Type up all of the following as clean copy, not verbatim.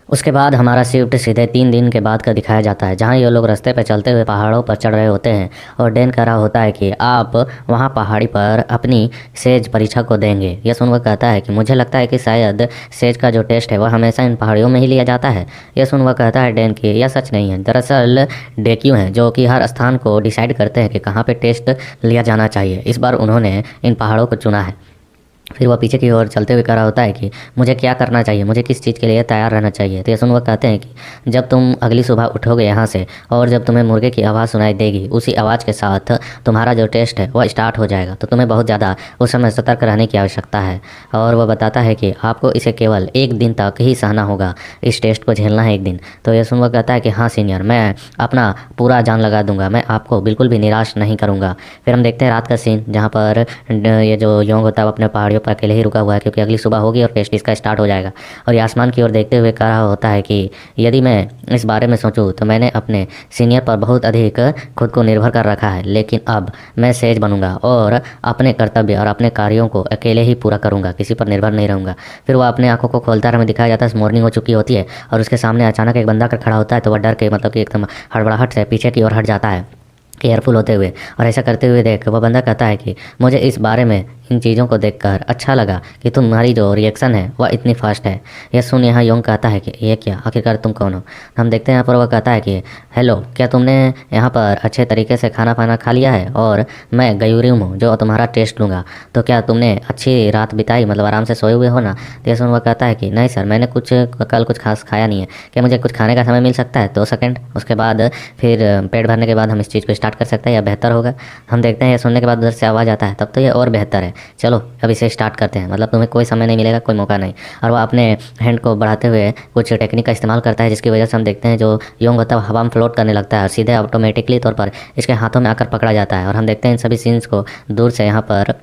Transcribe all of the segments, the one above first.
उसके बाद हमारा शिफ्ट सीधे 3 दिन के बाद का दिखाया जाता है, जहाँ ये लोग रास्ते पर चलते हुए पहाड़ों पर चढ़ रहे होते हैं और डैन कह रहा होता है कि आप वहाँ पहाड़ी पर अपनी सेज परीक्षा को देंगे। यह सुनकर कहता है कि मुझे लगता है कि शायद सेज का जो टेस्ट है वह हमेशा इन पहाड़ियों में ही लिया जाता है। यह सुनकर कहता है डैन कि यह सच नहीं है, दरअसल डेक्यू हैं जो कि हर स्थान को डिसाइड करते हैं कि कहाँ पर टेस्ट लिया जाना चाहिए। इस बार उन्होंने इन पहाड़ों को चुना है। फिर वह पीछे की ओर चलते हुए कह रहा होता है कि मुझे क्या करना चाहिए, मुझे किस चीज़ के लिए तैयार रहना चाहिए। तो ये सुन वह कहते हैं कि जब तुम अगली सुबह उठोगे यहाँ से और जब तुम्हें मुर्गे की आवाज़ सुनाई देगी, उसी आवाज़ के साथ तुम्हारा जो टेस्ट है वह स्टार्ट हो जाएगा। तो तुम्हें बहुत ज़्यादा उस समय सतर्क रहने की आवश्यकता है। और वह बताता है कि आपको इसे केवल 1 दिन तक ही सहना होगा, इस टेस्ट को झेलना है 1 दिन। तो ये सुन वह कहता है कि हाँ सीनियर, मैं अपना पूरा जान लगा दूंगा, मैं आपको बिल्कुल भी निराश नहीं करूँगा। फिर हम देखते हैं रात का सीन, जहाँ पर ये जो योंग होता है वो अपने पहाड़ियों पर अकेले ही रुका हुआ है, क्योंकि अगली सुबह होगी और टेस्ट इसका स्टार्ट हो जाएगा। और ये आसमान की ओर देखते हुए कह रहा होता है कि यदि मैं इस बारे में सोचूं तो मैंने अपने सीनियर पर बहुत अधिक खुद को निर्भर कर रखा है, लेकिन अब मैं सेज बनूंगा और अपने कर्तव्य और अपने कार्यों को अकेले ही पूरा करूंगा, किसी पर निर्भर नहीं रहूंगा। फिर वह अपने आंखों को खोलता है, हमें दिखाया जाता है मॉर्निंग हो चुकी होती है और उसके सामने अचानक एक बंदा कर खड़ा होता है। तो वह डर के मतलब कि एकदम हड़बड़ाहट से पीछे की ओर हट जाता है केयरफुल होते हुए। और ऐसा करते हुए देख वह बंदा कहता है कि मुझे इस बारे में इन चीज़ों को देखकर अच्छा लगा कि तुम्हारी जो रिएक्शन है वह इतनी फास्ट है। यह सुन यहाँ योंग कहता है कि ये क्या, आखिरकार तुम कौन हो। हम देखते हैं यहाँ पर वह कहता है कि हेलो, क्या तुमने यहाँ पर अच्छे तरीके से खाना पाना खा लिया है, और मैं गयूरियम हूँ जो तुम्हारा टेस्ट लूँगा। तो क्या तुमने अच्छी रात बिताई, मतलब आराम से सोए हुए हो ना। तो यह सुन वह कहता है कि नहीं सर, मैंने कल कुछ खास खाया नहीं है, क्या मुझे कुछ खाने का समय मिल सकता है 2 सेकंड, उसके बाद फिर पेट भरने के बाद हम इस चीज़ को स्टार्ट कर सकते हैं, या बेहतर होगा। हम देखते हैं यह सुनने के बाद उधर से आवाज़ आता है, तब तो ये और बेहतर है, चलो अब इसे स्टार्ट करते हैं, मतलब तुम्हें कोई समय नहीं मिलेगा, कोई मौका नहीं। और वह अपने हैंड को बढ़ाते हुए कुछ टेक्निक का इस्तेमाल करता है, जिसकी वजह से हम देखते हैं जो योंग होता है हवा में फ्लोट करने लगता है और सीधे ऑटोमेटिकली तौर पर इसके हाथों में आकर पकड़ा जाता है। और हम देखते हैं इन सभी सीन्स को दूर से यहाँ पर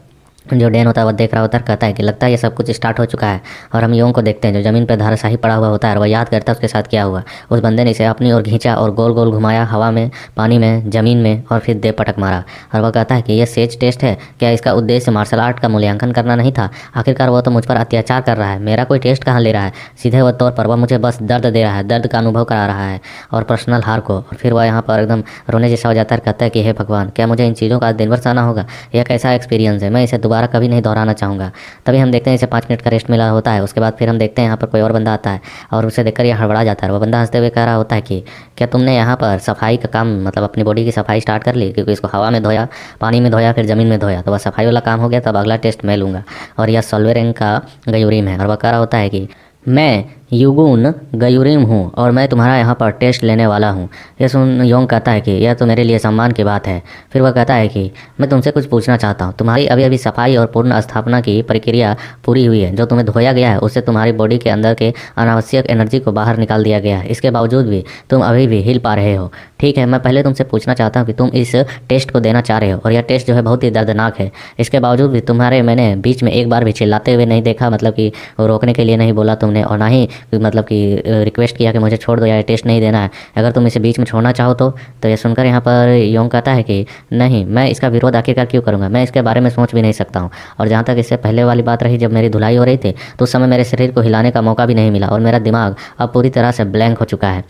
जो डैन होता है वह देख रहा होता है, कहता है कि लगता है ये सब कुछ स्टार्ट हो चुका है। और हम योंग को देखते हैं जो ज़मीन पर धाराशाही पड़ा हुआ होता है, और वह याद करता है उसके साथ क्या हुआ। उस बंदे ने इसे अपनी ओर खींचा और गोल गोल घुमाया, हवा में, पानी में, ज़मीन में, और फिर दे पटक मारा। और वह कहता है कि यह सेज टेस्ट है, क्या इसका उद्देश्य मार्शल आर्ट का मूल्यांकन करना नहीं था। आखिरकार वह तो मुझ पर अत्याचार कर रहा है, मेरा कोई टेस्ट कहाँ ले रहा है। सीधे वह तौर पर वह मुझे बस दर्द दे रहा है, दर्द का अनुभव करा रहा है और पर्सनल हार को। और फिर वह यहाँ पर एकदम रोने जैसा हो जाता है, कहता है कि हे भगवान, क्या मुझे इन चीज़ों का दिन भर सहना होगा। यह कैसा एक्सपीरियंस है, मैं इसे दोबारा कभी नहीं दोहराना चाहूँगा। तभी हम देखते हैं इसे 5 मिनट का रेस्ट मिला होता है। उसके बाद फिर हम देखते हैं यहाँ पर कोई और बंदा आता है और उसे देखकर यह हड़बड़ा जाता है। वो बंदा हंसते हुए कह रहा होता है कि क्या तुमने यहाँ पर सफाई का काम, मतलब अपनी बॉडी की सफाई स्टार्ट कर ली, क्योंकि इसको हवा में धोया, पानी में धोया, फिर ज़मीन में धोया, तो वह सफाई वाला काम हो गया। तब अगला टेस्ट मैं लूँगा। और यह सोल्वेरेंग का गयूरिम है और वह कह रहा होता है कि मैं युगुन गयूरिम हूँ और मैं तुम्हारा यहाँ पर टेस्ट लेने वाला हूँ। यह सुन योंग कहता है कि यह तो मेरे लिए सम्मान की बात है। फिर वह कहता है कि मैं तुमसे कुछ पूछना चाहता हूँ, तुम्हारी अभी अभी सफाई और पूर्ण स्थापना की प्रक्रिया पूरी हुई है, जो तुम्हें धोया गया है उससे तुम्हारी बॉडी के अंदर के अनावश्यक एनर्जी को बाहर निकाल दिया गया है, इसके बावजूद भी तुम अभी भी हिल पा रहे हो। ठीक है, मैं पहले तुमसे पूछना चाहता हूँ कि तुम इस टेस्ट को देना चाह रहे हो, और यह टेस्ट जो है बहुत ही दर्दनाक है, इसके बावजूद भी तुम्हारे मैंने बीच में एक बार भी चिल्लाते हुए नहीं देखा, मतलब कि रोकने के लिए नहीं बोला तुमने, और ना ही मतलब कि रिक्वेस्ट किया कि मुझे छोड़ दो या टेस्ट नहीं देना है। अगर तुम इसे बीच में छोड़ना चाहो तो ये सुनकर यहाँ पर योंग कहता है कि नहीं, मैं इसका विरोध आखिरकार क्यों करूँगा, मैं इसके बारे में सोच भी नहीं सकता हूँ। और जहाँ तक इससे पहले वाली बात रही, जब मेरी धुलाई हो रही थी तो उस समय मेरे शरीर को हिलाने का मौका भी नहीं मिला और मेरा दिमाग अब पूरी तरह से ब्लैंक हो चुका है।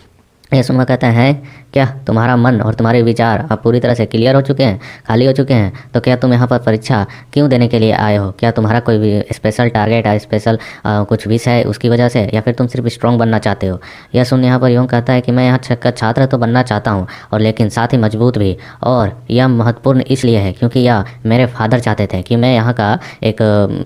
ये सुनकर कहते हैं क्या तुम्हारा मन और तुम्हारे विचार अब पूरी तरह से क्लियर हो चुके हैं, खाली हो चुके हैं, तो क्या तुम यहाँ पर परीक्षा क्यों देने के लिए आए हो। क्या तुम्हारा कोई भी स्पेशल टारगेट है, स्पेशल कुछ विष है उसकी वजह से, या फिर तुम सिर्फ स्ट्रॉन्ग बनना चाहते हो। यह सुन यहाँ पर यूँ कहता है कि मैं यहाँ छात्र तो बनना चाहता हूँ, और लेकिन साथ ही मजबूत भी। और यह महत्वपूर्ण इसलिए है क्योंकि यह मेरे फादर चाहते थे कि मैं यहाँ का एक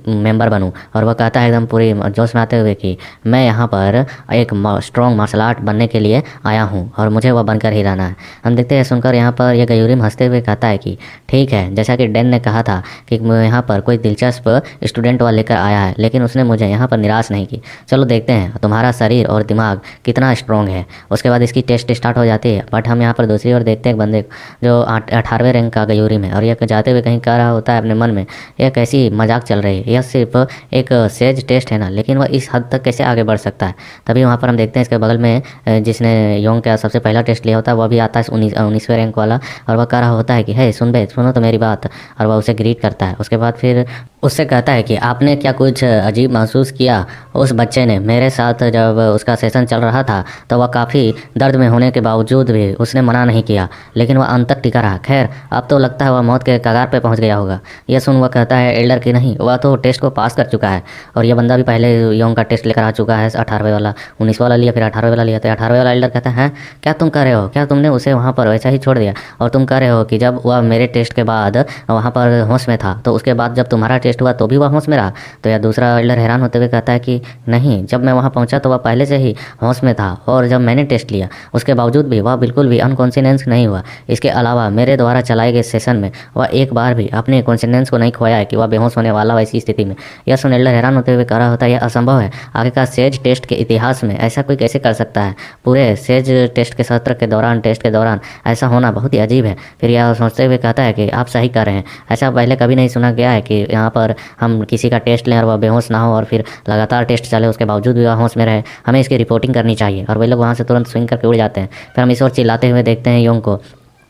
मेंबर बनूँ। और वह कहता है एकदम पूरी जोश में आते हुए कि मैं यहाँ पर एक स्ट्रॉन्ग मार्शल आर्ट बनने के लिए आया हूँ और मुझे वह बनकर ही रहना है। हम देखते हैं सुनकर यहाँ पर यह गयूरिम हंसते हुए कहता है कि ठीक है, जैसा कि डैन ने कहा था कि यहाँ पर कोई दिलचस्प स्टूडेंट वह लेकर आया है, लेकिन उसने मुझे यहाँ पर निराश नहीं की। चलो देखते हैं तुम्हारा शरीर और दिमाग कितना स्ट्रॉन्ग है। उसके बाद इसकी टेस्ट स्टार्ट हो जाती है। बट हम यहाँ पर दूसरी ओर देखते हैं एक बंदे जो 18वें रैंक का गयूरिम है, और यह जाते हुए कहीं कह रहा होता है अपने मन में, यह कैसी मजाक चल रही है, यह सिर्फ एक सेज टेस्ट है ना, लेकिन वह इस हद तक कैसे आगे बढ़ सकता है। तभी वहाँ पर हम देखते हैं इसके बगल में जिसने योंग का सबसे पहला टेस्ट लिया होता है, वह भी आता है 19वें रैंक वाला, और वह कह रहा होता है कि हे सुन बे, सुनो तो मेरी बात, और वह उसे ग्रीट करता है। उसके बाद फिर उससे कहता है कि आपने क्या कुछ अजीब महसूस किया? उस बच्चे ने मेरे साथ जब उसका सेशन चल रहा था तो वह काफ़ी दर्द में होने के बावजूद भी उसने मना नहीं किया, लेकिन वह अंत तक टिका रहा। खैर अब तो लगता है वह मौत के कगार पे पहुंच गया होगा। यह सुन वह कहता है एल्डर कि नहीं, वह तो टेस्ट को पास कर चुका है, और यह बंदा भी पहले योंग का टेस्ट लेकर आ चुका है, 18वें वाला, 19 वाला लिया, फिर 18वें वाला लिया। तो 18वें वाला एल्डर कहता है क्या तुम कर रहे हो? क्या तुमने उसे वहाँ पर वैसा ही छोड़ दिया? और तुम कह रहे हो कि जब वह मेरे टेस्ट के बाद वहाँ पर होश में था, तो उसके बाद जब तुम्हारा टेस्ट हुआ तो भी वह होश में रहा? तो यह दूसरा एल्डर हैरान होते हुए कहता है कि नहीं, जब मैं वहाँ पहुँचा तो वह पहले से ही होश में था, और जब मैंने टेस्ट लिया उसके बावजूद भी वह बिल्कुल भी अनकॉन्शियस नहीं हुआ। इसके अलावा मेरे द्वारा चलाए गए सेशन में वह एक बार भी अपने कॉन्शियस को नहीं खोया है कि वह बेहोश होने वाला हो ऐसी स्थिति में। यह सुन एल्डर हैरान होते हुए कह रहा होता है यह असंभव है, आखिरकार सेज टेस्ट के इतिहास में ऐसा कोई कैसे कर सकता है? पूरे सेज टेस्ट के सत्र के दौरान, टेस्ट के दौरान ऐसा होना बहुत ही अजीब है। फिर यह सोचते हुए कहता है कि आप सही कह रहे हैं, ऐसा पहले कभी नहीं सुना गया है कि यहाँ पर हम किसी का टेस्ट लें और वह बेहोश ना हो, और फिर लगातार टेस्ट चले उसके बावजूद भी वह होश में रहे। हमें इसकी रिपोर्टिंग करनी चाहिए। और वे लोग वहाँ से तुरंत स्विंग करके उड़ जाते हैं। फिर हम इस ओर चिल्लाते हुए देखते हैं योंग को,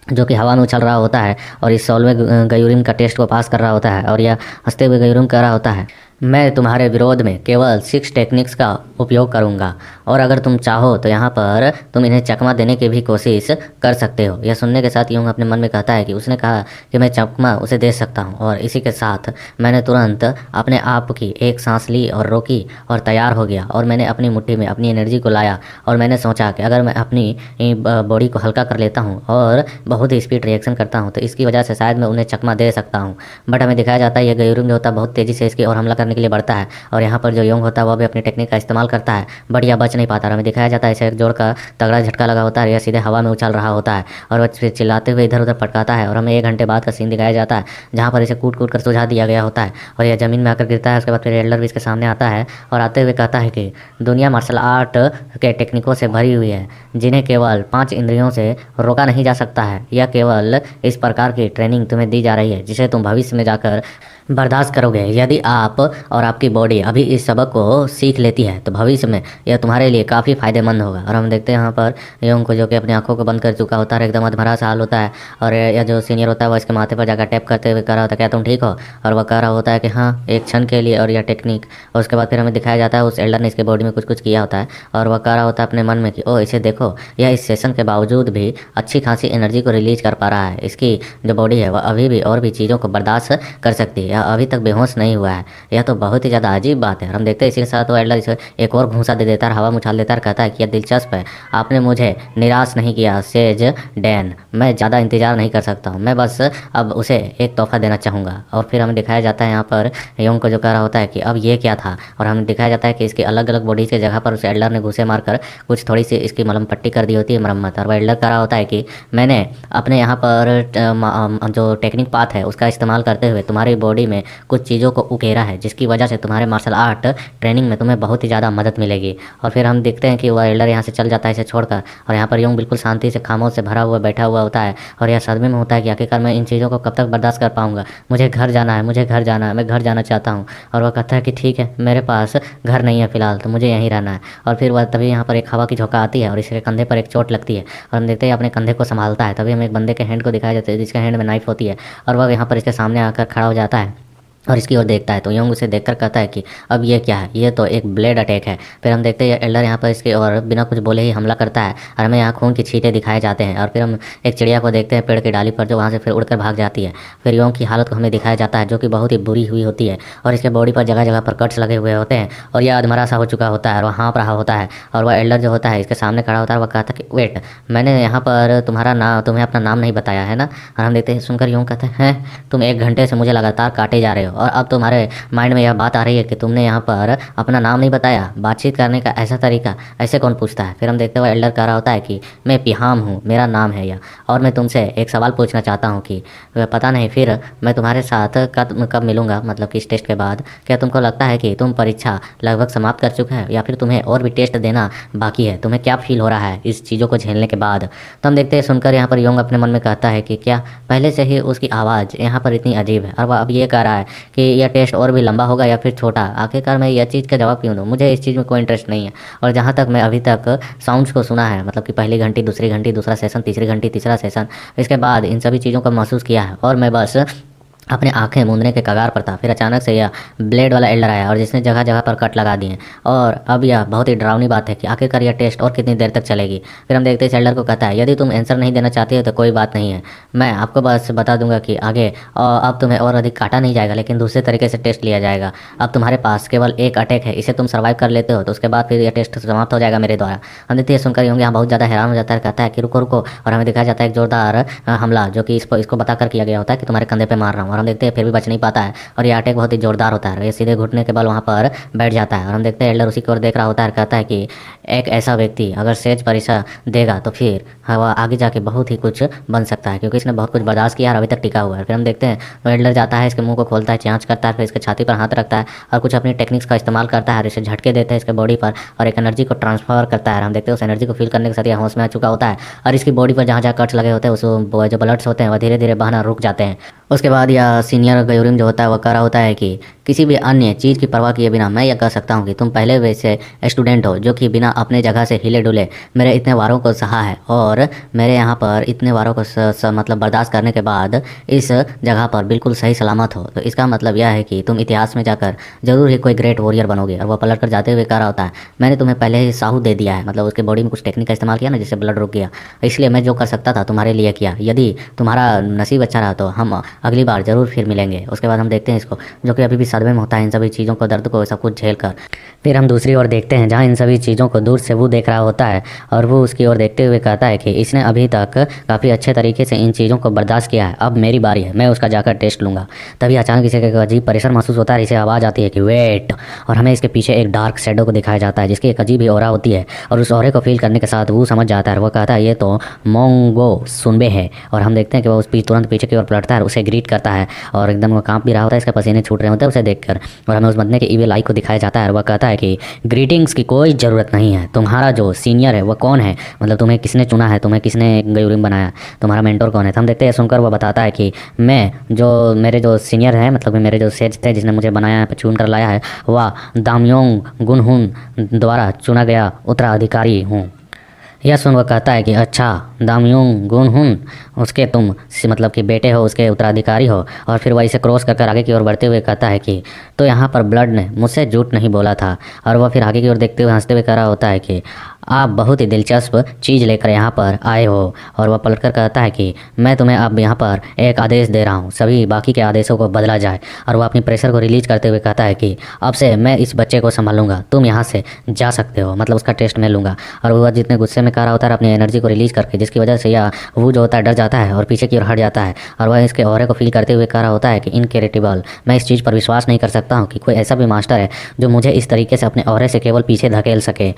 जो कि हवा में उछल रहा होता है और इस 16वें गयूरिम का टेस्ट को पास कर रहा होता है, और यह हंसते हुए गयूरिम कह रहा होता है मैं तुम्हारे विरोध में केवल 6 टेक्निक्स का उपयोग करूंगा, और अगर तुम चाहो तो यहाँ पर तुम इन्हें चकमा देने की भी कोशिश कर सकते हो। यह सुनने के साथ योंग अपने मन में कहता है कि उसने कहा कि मैं चकमा उसे दे सकता हूँ, और इसी के साथ मैंने तुरंत अपने आप की एक सांस ली और रोकी और तैयार हो गया, और मैंने अपनी मुट्ठी में अपनी एनर्जी को लाया, और मैंने सोचा कि अगर मैं अपनी बॉडी को हल्का कर लेता हूँ और बहुत ही स्पीड रिएक्शन करता हूँ तो इसकी वजह से शायद मैं उन्हें चकमा दे सकता हूँ। बट हमें दिखाया जाता है यह गयूरिम जो होता है बहुत तेज़ी से इसकी और हमला के लिए बढ़ता है, और यहाँ पर जो योंग होता है वह भी अपनी टेक्निक का इस्तेमाल करता है, बट यह बच नहीं पाता। हमें दिखाया जाता है इसे एक जोर का तगड़ा झटका लगा होता है, यह सीधे हवा में उछल रहा होता है और वह चिल्लाते हुए इधर उधर पटकाता है। और हमें 1 घंटे बाद का सीन दिखाया जाता है जहाँ पर इसे कूट कूट कर सुझा दिया गया होता है, और यह ज़मीन में आकर गिरता है। उसके बाद फिर एल्डर भी इसके सामने आता है और आते हुए कहता है कि दुनिया मार्शल आर्ट के टेक्निकों से भरी हुई है, जिन्हें केवल 5 इंद्रियों से रोका नहीं जा सकता है। यह केवल इस प्रकार की ट्रेनिंग तुम्हें दी जा रही है जिसे तुम भविष्य में जाकर बर्दाश्त करोगे। यदि आप और आपकी बॉडी अभी इस सबक को सीख लेती है तो भविष्य में यह तुम्हारे लिए काफ़ी फ़ायदेमंद होगा। और हम देखते हैं यहाँ पर योंग को, जो कि अपनी आंखों को बंद कर चुका होता है, एकदम अधमरा सा हाल होता है, और यह जो सीनियर होता है वह इसके माथे पर जाकर टैप करते हुए कह रहा होता है क्या तुम ठीक हो? और वह कह रहा होता है कि हाँ, एक क्षण के लिए, और यह टेक्निक। और उसके बाद फिर हमें दिखाया जाता है उस एल्डर ने इसके बॉडी में कुछ कुछ किया होता है, और वह कह रहा होता है अपने मन में कि ओ इसे देखो, यह इस सेशन के बावजूद भी अच्छी खासी एनर्जी को रिलीज कर पा रहा है। इसकी जो बॉडी है वह अभी भी और भी चीज़ों को बर्दाश्त कर सकती है, यह अभी तक बेहोश नहीं हुआ है। यह तो बहुत ही ज़्यादा अजीब बात है। और हम देखते हैं इसी के साथ वो एल्डर इसे एक और घूंसा दे देता है, हवा में उछाल देता है, कहता है कि यह दिलचस्प है, आपने मुझे निराश नहीं किया सेज डैन, मैं ज़्यादा इंतजार नहीं कर सकता हूँ, मैं बस अब उसे एक तोहफा देना चाहूँगा। और फिर हमें दिखाया जाता है यहाँ पर योंग को जो कह रहा होता है कि अब ये क्या था, और हमें दिखाया जाता है कि इसकी अलग अलग बॉडीज़ की जगह पर उस एल्डर ने घूसे मारकर कुछ थोड़ी सी इसकी मलम पट्टी कर दी होती है, मरम्मत। और वह एल्डर कह रहा होता है कि मैंने अपने यहाँ पर जो टेक्निक पाथ है उसका इस्तेमाल करते हुए तुम्हारी बॉडी में कुछ चीज़ों को उकेरा है, जिसकी वजह से तुम्हारे मार्शल आर्ट ट्रेनिंग में तुम्हें बहुत ही ज़्यादा मदद मिलेगी। और फिर हम देखते हैं कि वह एल्डर यहाँ से चल जाता है इसे छोड़कर, और यहाँ पर योंग बिल्कुल शांति से खामोश से भरा हुआ बैठा हुआ होता है, और यह सदमे में होता है कि आखिरकार मैं इन चीज़ों को कब तक बर्दाश्त कर पाऊंगा, मुझे घर जाना है, मुझे घर जाना है, मैं घर जाना चाहता हूँ। और वह कहता है कि ठीक है, मेरे पास घर नहीं है फिलहाल, तो मुझे यहीं रहना है। और फिर वह तभी यहाँ पर एक हवा की झोंका आती है और इसके कंधे पर एक चोट लगती है, और हम देखते हैं अपने कंधे को संभालता है। तभी हमें एक बंदे के हैंड को दिखाया जाता है जिसके हैंड में नाइफ होती है, और वह यहाँ पर इसके सामने आकर खड़ा हो जाता है और इसकी ओर देखता है। तो योंग उसे देखकर कहता है कि अब ये क्या है, ये तो एक ब्लेड अटैक है। फिर हम देखते हैं एल्डर यहाँ पर इसके और बिना कुछ बोले ही हमला करता है, और हमें यहाँ खून की छींटे दिखाए जाते हैं। और फिर हम एक चिड़िया को देखते हैं पेड़ की डाली पर, जो वहाँ से फिर उड़कर भाग जाती है। फिर योंग की हालत को हमें दिखाया जाता है जो कि बहुत ही बुरी हुई होती है, और इसके बॉडी पर जगह जगह पर कट्स लगे हुए होते हैं, और यह अधमरा सा हो चुका होता है और वह हाँप रहा होता है। और वह एल्डर जो होता है इसके सामने खड़ा होता है, वह कहता है कि वेट, मैंने यहाँ पर तुम्हें अपना नाम नहीं बताया है ना। और हम देखते हैं सुनकर योंग कहते हैं तुम 1 घंटे से मुझे लगातार काटे जा रहे हो, और अब तुम्हारे माइंड में यह बात आ रही है कि तुमने यहाँ पर अपना नाम नहीं बताया। बातचीत करने का ऐसा तरीका ऐसे कौन पूछता है। फिर हम देखते हुए एल्डर कह रहा होता है कि मैं पिहाम हूँ, मेरा नाम है यह, और मैं तुमसे एक सवाल पूछना चाहता हूँ कि पता नहीं फिर मैं तुम्हारे साथ कब मिलूँगा, मतलब कि इस टेस्ट के बाद। क्या तुमको लगता है कि तुम परीक्षा लगभग समाप्त कर चुके हैं, या फिर तुम्हें और भी टेस्ट देना बाकी है? तुम्हें क्या फील हो रहा है इस चीज़ों को झेलने के बाद? तो हम देखते हैं सुनकर यहाँ पर योंग अपने मन में कहता है कि क्या पहले से ही उसकी आवाज़ यहाँ पर इतनी अजीब है, और वह अब ये कह रहा है कि यह टेस्ट और भी लंबा होगा या फिर छोटा। आखिरकार मैं यह चीज़ का जवाब क्यों दूँ, मुझे इस चीज़ में कोई इंटरेस्ट नहीं है। और जहाँ तक मैं अभी तक साउंड्स को सुना है, मतलब कि पहली घंटी, दूसरी घंटी, दूसरा सेशन, तीसरी घंटी, तीसरा सेशन, इसके बाद इन सभी चीज़ों को महसूस किया है और मैं बस अपने आंखें मूंदने के कगार पर था। फिर अचानक से यह ब्लेड वाला एल्डर आया और जिसने जगह जगह पर कट लगा दिए। और अब यह बहुत ही डरावनी बात है कि आखिरकार यह टेस्ट और कितनी देर तक चलेगी। फिर हम देखते हैं इस एल्डर को कहता है, यदि तुम आंसर नहीं देना चाहती हो तो कोई बात नहीं है, मैं आपको बस बता दूंगा कि आगे अब तुम्हें और अधिक काटा नहीं जाएगा, लेकिन दूसरे तरीके से टेस्ट लिया जाएगा। अब तुम्हारे पास केवल एक अटैक है, इसे तुम सर्वाइव कर लेते हो तो उसके बाद फिर यह टेस्ट समाप्त हो जाएगा मेरे द्वारा। हम देखते हैं सुनकर होंगे यहाँ बहुत ज़्यादा हैरान हो जाता है, कहता है कि रुको रुको, और हमें दिखाया जाता है एक जोरदार हमला जो कि इसको बताकर किया गया होता है कि तुम्हारे कंधे पे मार रहा हूँ। और हम देखते हैं फिर भी बच नहीं पाता है और ये अटैक बहुत ही जोरदार होता है। ये सीधे घुटने के बल वहाँ पर बैठ जाता है और हम देखते हैं एल्डर उसी की ओर देख रहा होता है, कहता है कि एक ऐसा व्यक्ति अगर सेज परीक्षा देगा तो फिर वह आगे जाके बहुत ही कुछ बन सकता है, क्योंकि इसने बहुत कुछ बर्दाश्त किया और अभी तक टिका हुआ है। फिर हम देखते हैं तो एल्डर जाता है, इसके मुंह को खोलता है, जांच करता है, फिर इसके छाती पर हाथ रखता है और कुछ अपनी टेक्निक्स का इस्तेमाल करता है और इसे झटके देता है इसके बॉडी पर और एक एनर्जी को ट्रांसफर करता है। हम देखते हैं उस एनर्जी को फील करने के साथ यह होश में आ चुका होता है और इसकी बॉडी पर जहाँ जहाँ कट्स लगे होते हैं उस जो ब्लड्स होते हैं वह धीरे धीरे बहना रुक जाते हैं। उसके बाद यह सीनियर गयूरिम जो होता है वह कह रहा होता है कि किसी भी अन्य चीज़ की परवाह किए बिना मैं यह कह सकता हूँ कि तुम पहले वैसे स्टूडेंट हो जो कि बिना अपने जगह से हिले डुले मेरे इतने वारों को सहा है और मेरे यहाँ पर इतने वारों को मतलब बर्दाश्त करने के बाद इस जगह पर बिल्कुल सही सलामत हो। तो इसका मतलब यह है कि तुम इतिहास में जाकर जरूर ही कोई ग्रेट वॉरियर बनोगे। और वह पलट कर जाते हुए कह रहा होता है, मैंने तुम्हें पहले ही साहू दे दिया है, मतलब उसके बॉडी में कुछ टेक्निक का इस्तेमाल किया ना जिससे ब्लड रुक गया, इसलिए मैं जो कर सकता था तुम्हारे लिए किया। यदि तुम्हारा नसीब अच्छा रहा तो हम अगली बार जरूर फिर मिलेंगे। उसके बाद हम देखते हैं इसको जो कि अभी भी सदमे में होता है इन सभी चीज़ों को, दर्द को सब कुछ झेल कर। फिर हम दूसरी ओर देखते हैं जहाँ इन सभी चीज़ों को दूर से वो देख रहा होता है और वो उसकी ओर देखते हुए कहता है कि इसने अभी तक काफ़ी अच्छे तरीके से इन चीज़ों को बर्दाश्त किया है, अब मेरी बारी है, मैं उसका जाकर टेस्ट लूँगा। तभी अचानक इसे एक अजीब प्रेशर महसूस होता है, इसे आवाज़ आती है कि वेट, और हमें इसके पीछे एक डार्क शैडो को दिखाया जाता है जिसकी एक अजीब ही ऑरा होती है और उस ऑरे को फील करने के साथ वो समझ जाता है। वो कहता है ये तो मोंगो सुनबे है और हम देखते हैं कि वो उस तुरंत पीछे की ओर पलटता है, उसे ग्रीट करता है और एकदम वो कांप भी रहा होता है, इसके पसीने छूट रहे होते हैं उसे देखकर। और हमें उस बंदे के ईविल आई को दिखाया जाता है और वह कहता है कि ग्रीटिंग्स की कोई ज़रूरत नहीं है, तुम्हारा जो सीनियर है वह कौन है, मतलब तुम्हें किसने चुना है, तुम्हें किसने गयूरिम बनाया, तुम्हारा मेंटोर कौन है। तो हम देखते हैं सुनकर वह बताता है कि मैं जो मेरे जो सीनियर है, मतलब कि मेरे जो सेज थे जिसने मुझे बनाया है, चुन कर लाया है, वह दामयोंग गुनहुन द्वारा चुना गया उत्तराधिकारी हूँ। यह सुन वह कहता है कि अच्छा, दामयोंग गुनहुन उसके तुम मतलब कि बेटे हो, उसके उत्तराधिकारी हो। और फिर वह इसे क्रॉस कर आगे की ओर बढ़ते हुए कहता है कि तो यहाँ पर ब्लड ने मुझसे झूठ नहीं बोला था। और वह फिर आगे की ओर देखते हुए हंसते हुए कह रहा होता है कि आप बहुत ही दिलचस्प चीज़ लेकर यहाँ पर आए हो। और वह पलटकर कहता है कि मैं तुम्हें अब यहाँ पर एक आदेश दे रहा हूँ, सभी बाकी के आदेशों को बदला जाए। और वह अपनी प्रेशर को रिलीज करते हुए कहता है कि अब से मैं इस बच्चे को संभालूंगा, तुम यहाँ से जा सकते हो, मतलब उसका टेस्ट मैं लूँगा। और वह जितने गुस्से में कह रहा होता है अपनी एनर्जी को रिलीज करके, जिसकी वजह से यह वो जो होता है डर जाता है और पीछे की ओर हट जाता है। और वह इसके ऑरे को फील करते हुए कह रहा होता है कि इनक्रेडिबल, मैं इस चीज़ पर विश्वास नहीं कर सकता हूँ कि कोई ऐसा भी मास्टर है जो मुझे इस तरीके से अपने ऑरे से केवल पीछे धकेल सके।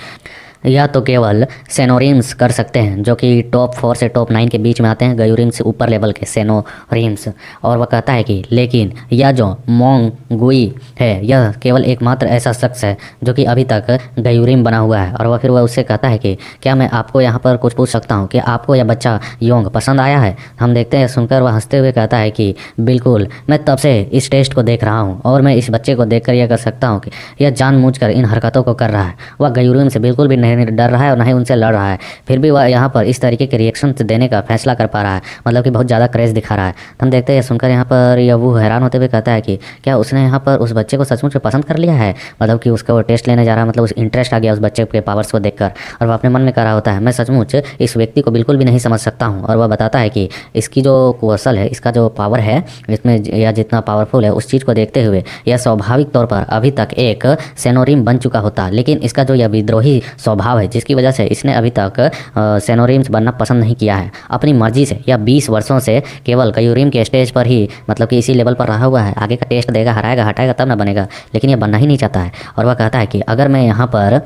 या तो केवल सेनोरिम्स कर सकते हैं जो कि टॉप 4 से टॉप 9 के बीच में आते हैं, गयूरिम से ऊपर लेवल के सेनोरिम्स। और वह कहता है कि लेकिन यह जो मोंगुई है यह केवल एकमात्र ऐसा शख्स है जो कि अभी तक गयूरिम बना हुआ है। और वह फिर वह उससे कहता है कि क्या मैं आपको यहाँ पर कुछ पूछ सकता हूँ कि आपको यह बच्चा योंग पसंद आया है। हम देखते हैं सुनकर वह हंसते हुए कहता है कि बिल्कुल, मैं तब से इस टेस्ट को देख रहा हूँ और मैं इस बच्चे को देखकर यह कर सकता हूँ कि यह जानबूझकर इन हरकतों को कर रहा है। वह गयूरिम से बिल्कुल भी नहीं डर रहा है और ना ही उनसे लड़ रहा है, फिर भी वह यहाँ पर इस तरीके के रिएक्शन देने का फैसला कर पा रहा है, मतलब कि बहुत ज़्यादा क्रेज दिखा रहा है। तो हम देखते हैं सुनकर यहाँ पर यह वो हैरान होते हुए कहता है कि क्या उसने यहाँ पर उस बच्चे को सचमुच में पसंद कर लिया है, मतलब कि उसका वो टेस्ट लेने जा रहा है, मतलब उस इंटरेस्ट आ गया उस बच्चे के पावर्स को देखकर। और वह अपने मन में कह रहा होता है मैं सचमुच इस व्यक्ति को बिल्कुल भी नहीं समझ सकता हूँ। और वह बताता है कि इसकी जो कौशल है, इसका जो पावर है, इसमें यह जितना पावरफुल है उस चीज़ को देखते हुए यह स्वाभाविक तौर पर अभी तक एक सेनोरिम बन चुका होता, लेकिन इसका जो यह विद्रोही स्वभाव है जिसकी वजह से इसने अभी तक सेनोरिम्स बनना पसंद नहीं किया है, अपनी मर्जी से या 20 वर्षों से केवल गयूरिम के स्टेज पर ही, मतलब कि इसी लेवल पर रहा हुआ है। आगे का टेस्ट देगा, हराएगा, हटाएगा तब ना बनेगा, लेकिन यह बनना ही नहीं चाहता है। और वह कहता है कि अगर मैं यहाँ पर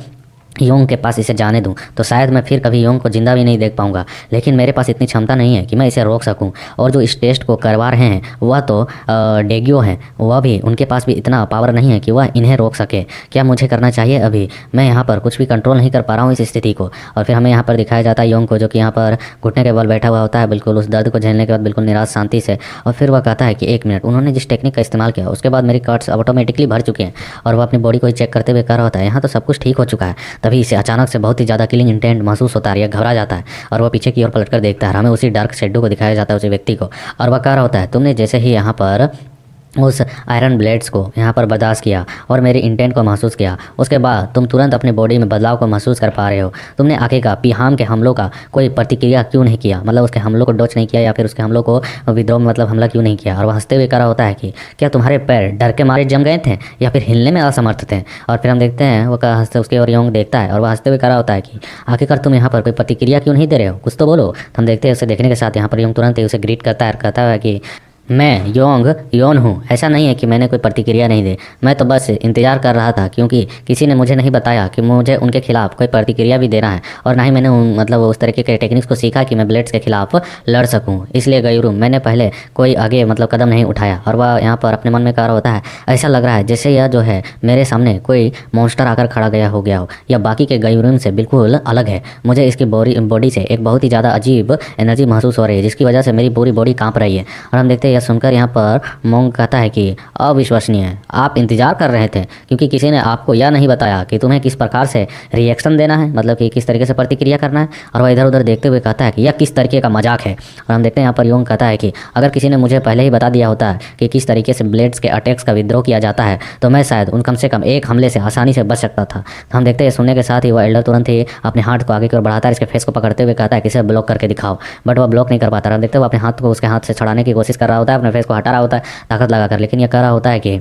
योंग के पास इसे जाने दूं तो शायद मैं फिर कभी योंग को जिंदा भी नहीं देख पाऊंगा, लेकिन मेरे पास इतनी क्षमता नहीं है कि मैं इसे रोक सकूं। और जो इस टेस्ट को करवा रहे हैं वह तो डेग्यो हैं, वह भी उनके पास भी इतना पावर नहीं है कि वह इन्हें रोक सके। क्या मुझे करना चाहिए? अभी मैं यहाँ पर कुछ भी कंट्रोल नहीं कर पा रहा हूँ इस स्थिति को। और फिर हमें यहाँ पर दिखाया जाता है योंग को, जो कि यहाँ पर घुटने के बल बैठा हुआ होता है, बिल्कुल उस दर्द को झेलने के बाद बिल्कुल निराश शांति से। और फिर वह कहता है कि 1 मिनट, उन्होंने जिस टेक्निक का इस्तेमाल किया उसके बाद मेरी कार्ड्स ऑटोमेटिकली भर चुके हैं। और वह अपनी बॉडी को ही चेक करते हुए कह रहा होता है यहाँ तो सब कुछ ठीक हो चुका है। तभी इसे अचानक से बहुत ही ज़्यादा किलिंग इंटेंट महसूस होता है, या घबरा जाता है और वह पीछे की ओर पलटकर देखता है। हमें उसी डार्क शेडो को दिखाया जाता है, उसी व्यक्ति को। और वह कह रहा होता है तुमने जैसे ही यहाँ पर उस आयरन ब्लेड्स को यहाँ पर बर्दाश्त किया और मेरे इंटेंट को महसूस किया, उसके बाद तुम तुरंत अपने बॉडी में बदलाव को महसूस कर पा रहे हो। तुमने आगे का पीहाम के हमलों का कोई प्रतिक्रिया क्यों नहीं किया, मतलब उसके हमलों को डॉच नहीं किया या फिर उसके हमलों को विद्रोह में मतलब हमला क्यों नहीं किया। और वह हंसते हुए कह रहा होता है कि क्या तुम्हारे पैर डर के मारे जम गए थे या फिर हिलने में असमर्थ थे। और फिर हम देखते हैं वो हंसते उसके और योंग देखता है और वह हंसते हुए कह रहा होता है कि आखिरकार तुम यहाँ पर कोई प्रतिक्रिया क्यों नहीं दे रहे हो, कुछ तो बोलो। तो हम देखते हैं उसे देखने के साथ यहाँ पर योंग तुरंत ही उसे ग्रीट करता है और कहता है कि मैं योन हूँ। ऐसा नहीं है कि मैंने कोई प्रतिक्रिया नहीं दी, मैं तो बस इंतज़ार कर रहा था क्योंकि किसी ने मुझे नहीं बताया कि मुझे उनके खिलाफ कोई प्रतिक्रिया भी देना है, और ना ही मैंने मतलब उस तरीके के टेक्निक्स को सीखा कि मैं ब्लेड्स के खिलाफ लड़ सकूँ। इसलिए गयूरू मैंने पहले कोई आगे मतलब कदम नहीं उठाया। और वह यहाँ पर अपने मन में कह रहा होता है ऐसा लग रहा है जैसे यह जो है मेरे सामने कोई मॉन्स्टर आकर खड़ा गया हो गया हो, या बाकी के गयूरू से बिल्कुल अलग है। मुझे इसकी बॉडी से एक बहुत ही ज़्यादा अजीब एनर्जी महसूस हो रही है जिसकी वजह से मेरी पूरी बॉडी काँप रही है। और हम देखते हैं यह सुनकर यहाँ पर मोंग कहता है कि अविश्वसनीय है, आप इंतजार कर रहे थे क्योंकि किसी ने आपको यह नहीं बताया कि तुम्हें किस प्रकार से रिएक्शन देना है, मतलब कि किस तरीके से प्रतिक्रिया करना है। और वह इधर उधर देखते हुए कहता है कि यह किस तरीके का मजाक है। और हम देखते हैं यहाँ पर योंग कहता है कि अगर किसी ने मुझे पहले ही बता दिया होता है कि किस तरीके से ब्लेड्स के अटैक्स का विद्रोह किया जाता है तो मैं शायद उन कम से कम एक हमले से आसानी से बच सकता था। तो हम देखते हैं सुनने के साथ ही वह एल्डर तुरंत ही अपने हाथ को आगे की ओर बढ़ाता है, इसके फेस को पकड़ते हुए कहता है कि इसे ब्लॉक करके दिखाओ। बट वह ब्लॉक नहीं कर पाता। हम देखते हैं वो अपने हाथ को उसके हाथ से छड़ाने की कोशिश कर रहा होता है, अपने फेस को हटा रहा होता है ताकत लगाकर, लेकिन यह कह रहा होता है कि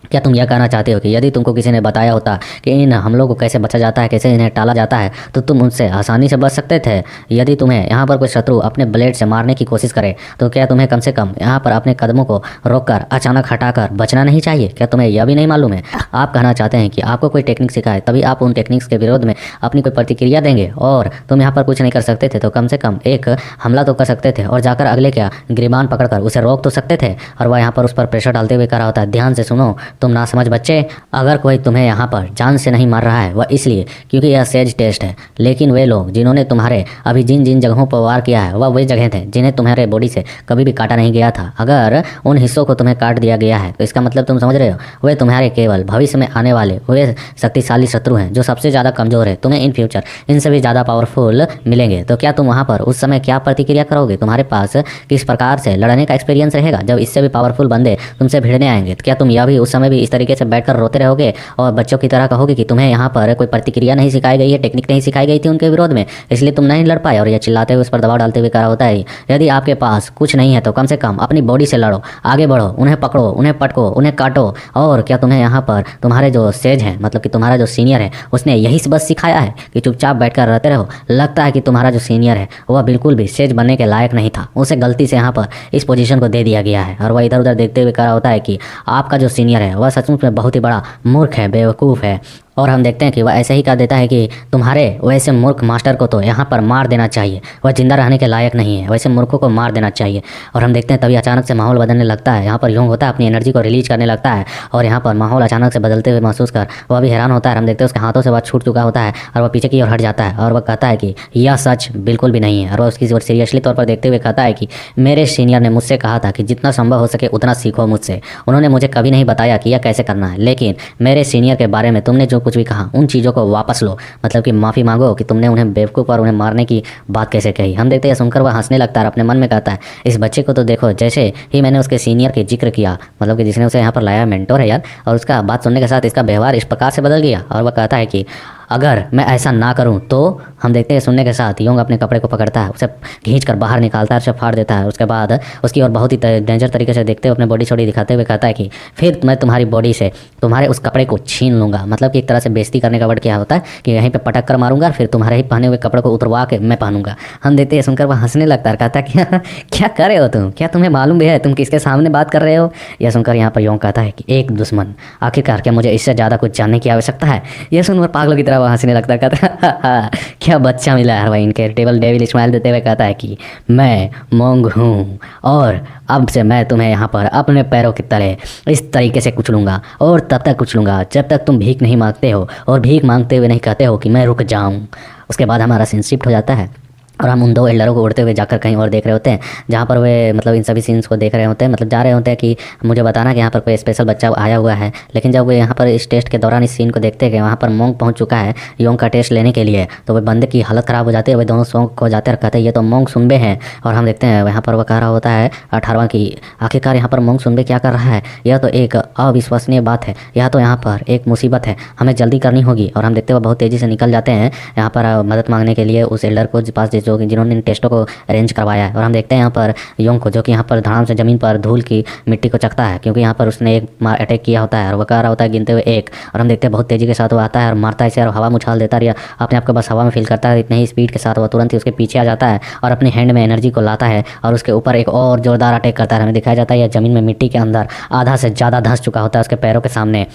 क्या तुम यह कहना चाहते हो कि यदि तुमको किसी ने बताया होता कि इन हमलों को कैसे बचा जाता है, कैसे इन्हें टाला जाता है, तो तुम उनसे आसानी से बच सकते थे। यदि तुम्हें यहाँ पर कोई शत्रु अपने ब्लेड से मारने की कोशिश करे तो क्या तुम्हें कम से कम यहाँ पर अपने कदमों को रोककर अचानक हटाकर बचना नहीं चाहिए? क्या तुम्हें यह भी नहीं मालूम है? आप कहना चाहते हैं कि आपको कोई टेक्निक सिखाए तभी आप उन टेक्निक्स के विरोध में अपनी कोई प्रतिक्रिया देंगे, और तुम यहाँ पर कुछ नहीं कर सकते थे तो कम से कम एक हमला तो कर सकते थे और जाकर अगले क्या गिरबान पकड़कर उसे रोक तो सकते थे। और वह यहाँ पर उस पर प्रेशर डालते हुए कह रहा होता है ध्यान से सुनो तुम ना समझ बच्चे, अगर कोई तुम्हें यहाँ पर जान से नहीं मार रहा है वह इसलिए क्योंकि यह सेज टेस्ट है, लेकिन वे लोग जिन्होंने तुम्हारे अभी जिन जिन जगहों पर वार किया है वह वे जगह थे जिन्हें तुम्हारे बॉडी से कभी भी काटा नहीं गया था। अगर उन हिस्सों को तुम्हें काट दिया गया है तो इसका मतलब तुम समझ रहे हो वे तुम्हारे केवल भविष्य में आने वाले वे शक्तिशाली शत्रु हैं जो सबसे ज़्यादा कमज़ोर है। तुम्हें इन फ्यूचर इनसे भी ज़्यादा पावरफुल मिलेंगे। तो क्या तुम वहाँ पर उस समय क्या प्रतिक्रिया करोगे? तुम्हारे पास किस प्रकार से लड़ने का एक्सपीरियंस रहेगा जब इससे भी पावरफुल बंदे तुमसे भिड़ने आएंगे? तो क्या तुम यह भी उस समय भी इस तरीके से बैठकर रोते रहोगे और बच्चों की तरह कहोगे कि तुम्हें यहाँ पर कोई प्रतिक्रिया नहीं सिखाई गई है, टेक्निक नहीं सिखाई गई थी उनके विरोध में, इसलिए तुम नहीं लड़ पाए? और यह चिल्लाते हुए उस पर दबाव डालते हुए कह रहा होता है यदि आपके पास कुछ नहीं है तो कम से कम अपनी बॉडी से लड़ो, आगे बढ़ो, उन्हें पकड़ो, उन्हें पटको, उन्हें काटो। और क्या तुम्हें यहाँ पर तुम्हारे जो सेज हैं, मतलब कि तुम्हारा जो सीनियर है, उसने यही बस सिखाया है कि चुपचाप बैठकर रहते रहो? लगता है कि तुम्हारा जो सीनियर है वह बिल्कुल भी सेज बनने के लायक नहीं था, उसे गलती से यहाँ पर इस पोजीशन को दे दिया गया है। और वह इधर उधर देखते हुए कह रहा होता है कि आपका जो सीनियर है वह सचमुच में बहुत ही बड़ा मूर्ख है, बेवकूफ़ है। और हम देखते हैं कि वह ऐसे ही कह देता है कि तुम्हारे वैसे मूर्ख मास्टर को तो यहाँ पर मार देना चाहिए, वह जिंदा रहने के लायक नहीं है, वैसे मूर्खों को मार देना चाहिए। और हम देखते हैं तभी अचानक से माहौल बदलने लगता है। यहाँ पर योंग होता है अपनी एनर्जी को रिलीज करने लगता है और यहाँ पर माहौल अचानक से बदलते हुए महसूस कर वह भी हैरान होता है। हम देखते हैं उसके हाथों से वह छूट चुका होता है और वह पीछे की ओर हट जाता है और वह कहता है कि यह सच बिल्कुल भी नहीं है। और वह उसकी ओर सीरियसली तौर पर देखते हुए कहता है कि मेरे सीनियर ने मुझसे कहा था कि जितना संभव हो सके उतना सीखो मुझसे। उन्होंने मुझे कभी नहीं बताया कि यह कैसे करना है, लेकिन मेरे सीनियर के बारे में तुमने जो कुछ भी कहा उन चीज़ों को वापस लो, मतलब कि माफ़ी मांगो कि तुमने उन्हें बेवकूफ़ और उन्हें मारने की बात कैसे कही। हम देखते हैं सुनकर वह हंसने लगता है और अपने मन में कहता है इस बच्चे को तो देखो, जैसे ही मैंने उसके सीनियर के जिक्र किया, मतलब कि जिसने उसे यहाँ पर लाया मेंटोर है यार, और उसका बात सुनने के साथ इसका व्यवहार इस प्रकार से बदल गया। और वह कहता है कि अगर मैं ऐसा ना करूं तो हम देखते हैं सुनने के साथ योंग अपने कपड़े को पकड़ता है, उसे खींच कर बाहर निकालता है, उसे फाड़ देता है। उसके बाद उसकी और बहुत ही डेंजर तरीके से देखते हुए अपने बॉडी छोड़ी दिखाते हुए कहता है कि फिर मैं तुम्हारी बॉडी से तुम्हारे उस कपड़े को छीन लूँगा। मतलब कि एक तरह से बेइज्जती करने का वर्ड क्या होता है कि यहीं पर पटक कर मारूंगा, फिर तुम्हारे ही पहने हुए कपड़े को उतरवा के मैं पहनूंगा। हम देखते हैं सुनकर वह हंसने लगता है, कहता है क्या कर रहे हो तुम? क्या तुम्हें मालूम भी है तुम किसके सामने बात कर रहे हो? यह सुनकर यहाँ पर योंग कहता है कि एक दुश्मन, आखिरकार क्या मुझे इससे ज़्यादा कुछ जानने की आवश्यकता है? यह सुनकर पागलों की तरह है वो हंसने लगता है, कहता है क्या बच्चा मिला है भाई। इनक्रेडिबल डेविल स्माइल देते हुए कहता है कि मैं मोंग हूँ और अब से मैं तुम्हें यहाँ पर अपने पैरों की तरह इस तरीके से कुचलूंगा और तब तक कुचलूंगा जब तक तुम भीख नहीं मांगते हो और भीख मांगते हुए नहीं कहते हो कि मैं रुक जाऊँ। उसके बाद हमारा सीन शिफ्ट हो जाता है और हम उन दो एल्डरों को उड़ते हुए जाकर कहीं और देख रहे होते हैं, जहाँ पर वे मतलब इन सभी सीन्स को देख रहे होते हैं, मतलब जा रहे होते हैं कि मुझे बताना कि यहाँ पर कोई स्पेशल बच्चा आया हुआ है। लेकिन जब वे यहाँ पर इस टेस्ट के दौरान इस सीन को देखते हैं कि वहाँ पर मोंग पहुँच चुका है योंग का टेस्ट लेने के लिए, तो वे बंदे की हालत ख़राब हो जाती है। वे दोनों सॉन्ग को जाते और कहते हैं ये तो मोंग सुनबे हैं। और हम देखते हैं यहाँ पर वह कह रहा होता है 18वां की आखिरकार यहाँ पर मोंग सुनबे क्या कर रहा है। यह तो एक अविश्वसनीय बात है, यह तो यहाँ पर एक मुसीबत है, हमें जल्दी करनी होगी। और हम देखते हुए बहुत तेज़ी से निकल जाते हैं यहाँ पर मदद मांगने के लिए उस एल्डर को पास जो जिन्होंने इन टेस्टों को अरेंज करवाया है। और हम देखते हैं यहाँ पर योंग को, जो कि यहाँ पर धड़ाम से ज़मीन पर धूल की मिट्टी को चखता है, क्योंकि यहाँ पर उसने एक अटैक किया होता है और वह कह रहा होता है गिनते हुए 1। और हम देखते हैं बहुत तेज़ी के साथ वो आता है और मारता है इसे और हवा में उछाल देता है या अपने आप को बस हवा में फील करता है। इतने ही स्पीड के साथ वो तुरंत ही उसके पीछे आ जाता है और अपनी हैंड में एनर्जी को लाता है और उसके ऊपर एक और जोरदार अटैक करता है। हमें दिखाया जाता है यह ज़मीन में मिट्टी के अंदर आधा से ज़्यादा धंस चुका होता है उसके पैरों के सामने।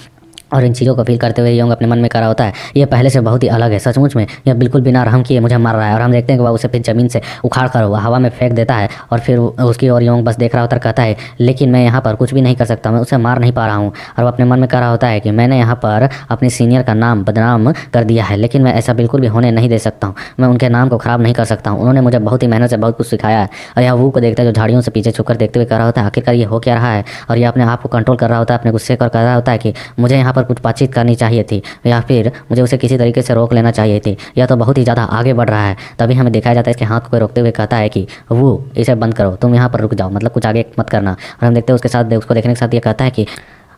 और इन चीज़ों को फील करते हुए योंग अपने मन में कह रहा होता है ये पहले से बहुत ही अलग है, सचमुच में यह बिल्कुल बिना रहम किए मुझे मार रहा है। और हम देखते हैं कि वह उसे फिर ज़मीन से उखाड़ कर वह हवा में फेंक देता है और फिर उसकी और योंग बस देख रहा होता है, कहता है लेकिन मैं यहाँ पर कुछ भी नहीं कर सकता, मैं उसे मार नहीं पा रहा हूँ। और वह अपने मन में कह रहा होता है कि मैंने यहाँ पर अपने सीनियर का नाम बदनाम कर दिया है, लेकिन मैं ऐसा बिल्कुल भी होने नहीं दे सकता हूँ, मैं उनके नाम को ख़राब नहीं कर सकता हूँ। उन्होंने मुझे बहुत ही मेहनत से बहुत कुछ सिखाया है। और यह वो को देखता है जो झाड़ियों से पीछे छुपकर देखते हुए कह रहा होता है आखिरकार ये हो क्या रहा है। और यह अपने आप को कंट्रोल कर रहा होता है अपने गुस्से को, कह रहा होता है कि मुझे यहाँ पर कुछ बातचीत करनी चाहिए थी या फिर मुझे उसे किसी तरीके से रोक लेना चाहिए थी, यह तो बहुत ही ज़्यादा आगे बढ़ रहा है। तभी हमें दिखाया जाता है इसके हाथ को रोकते हुए कहता है कि वो इसे बंद करो, तुम यहाँ पर रुक जाओ, मतलब कुछ आगे मत करना। और हम देखते हैं उसके साथ उसको देखने के साथ ये कहता है कि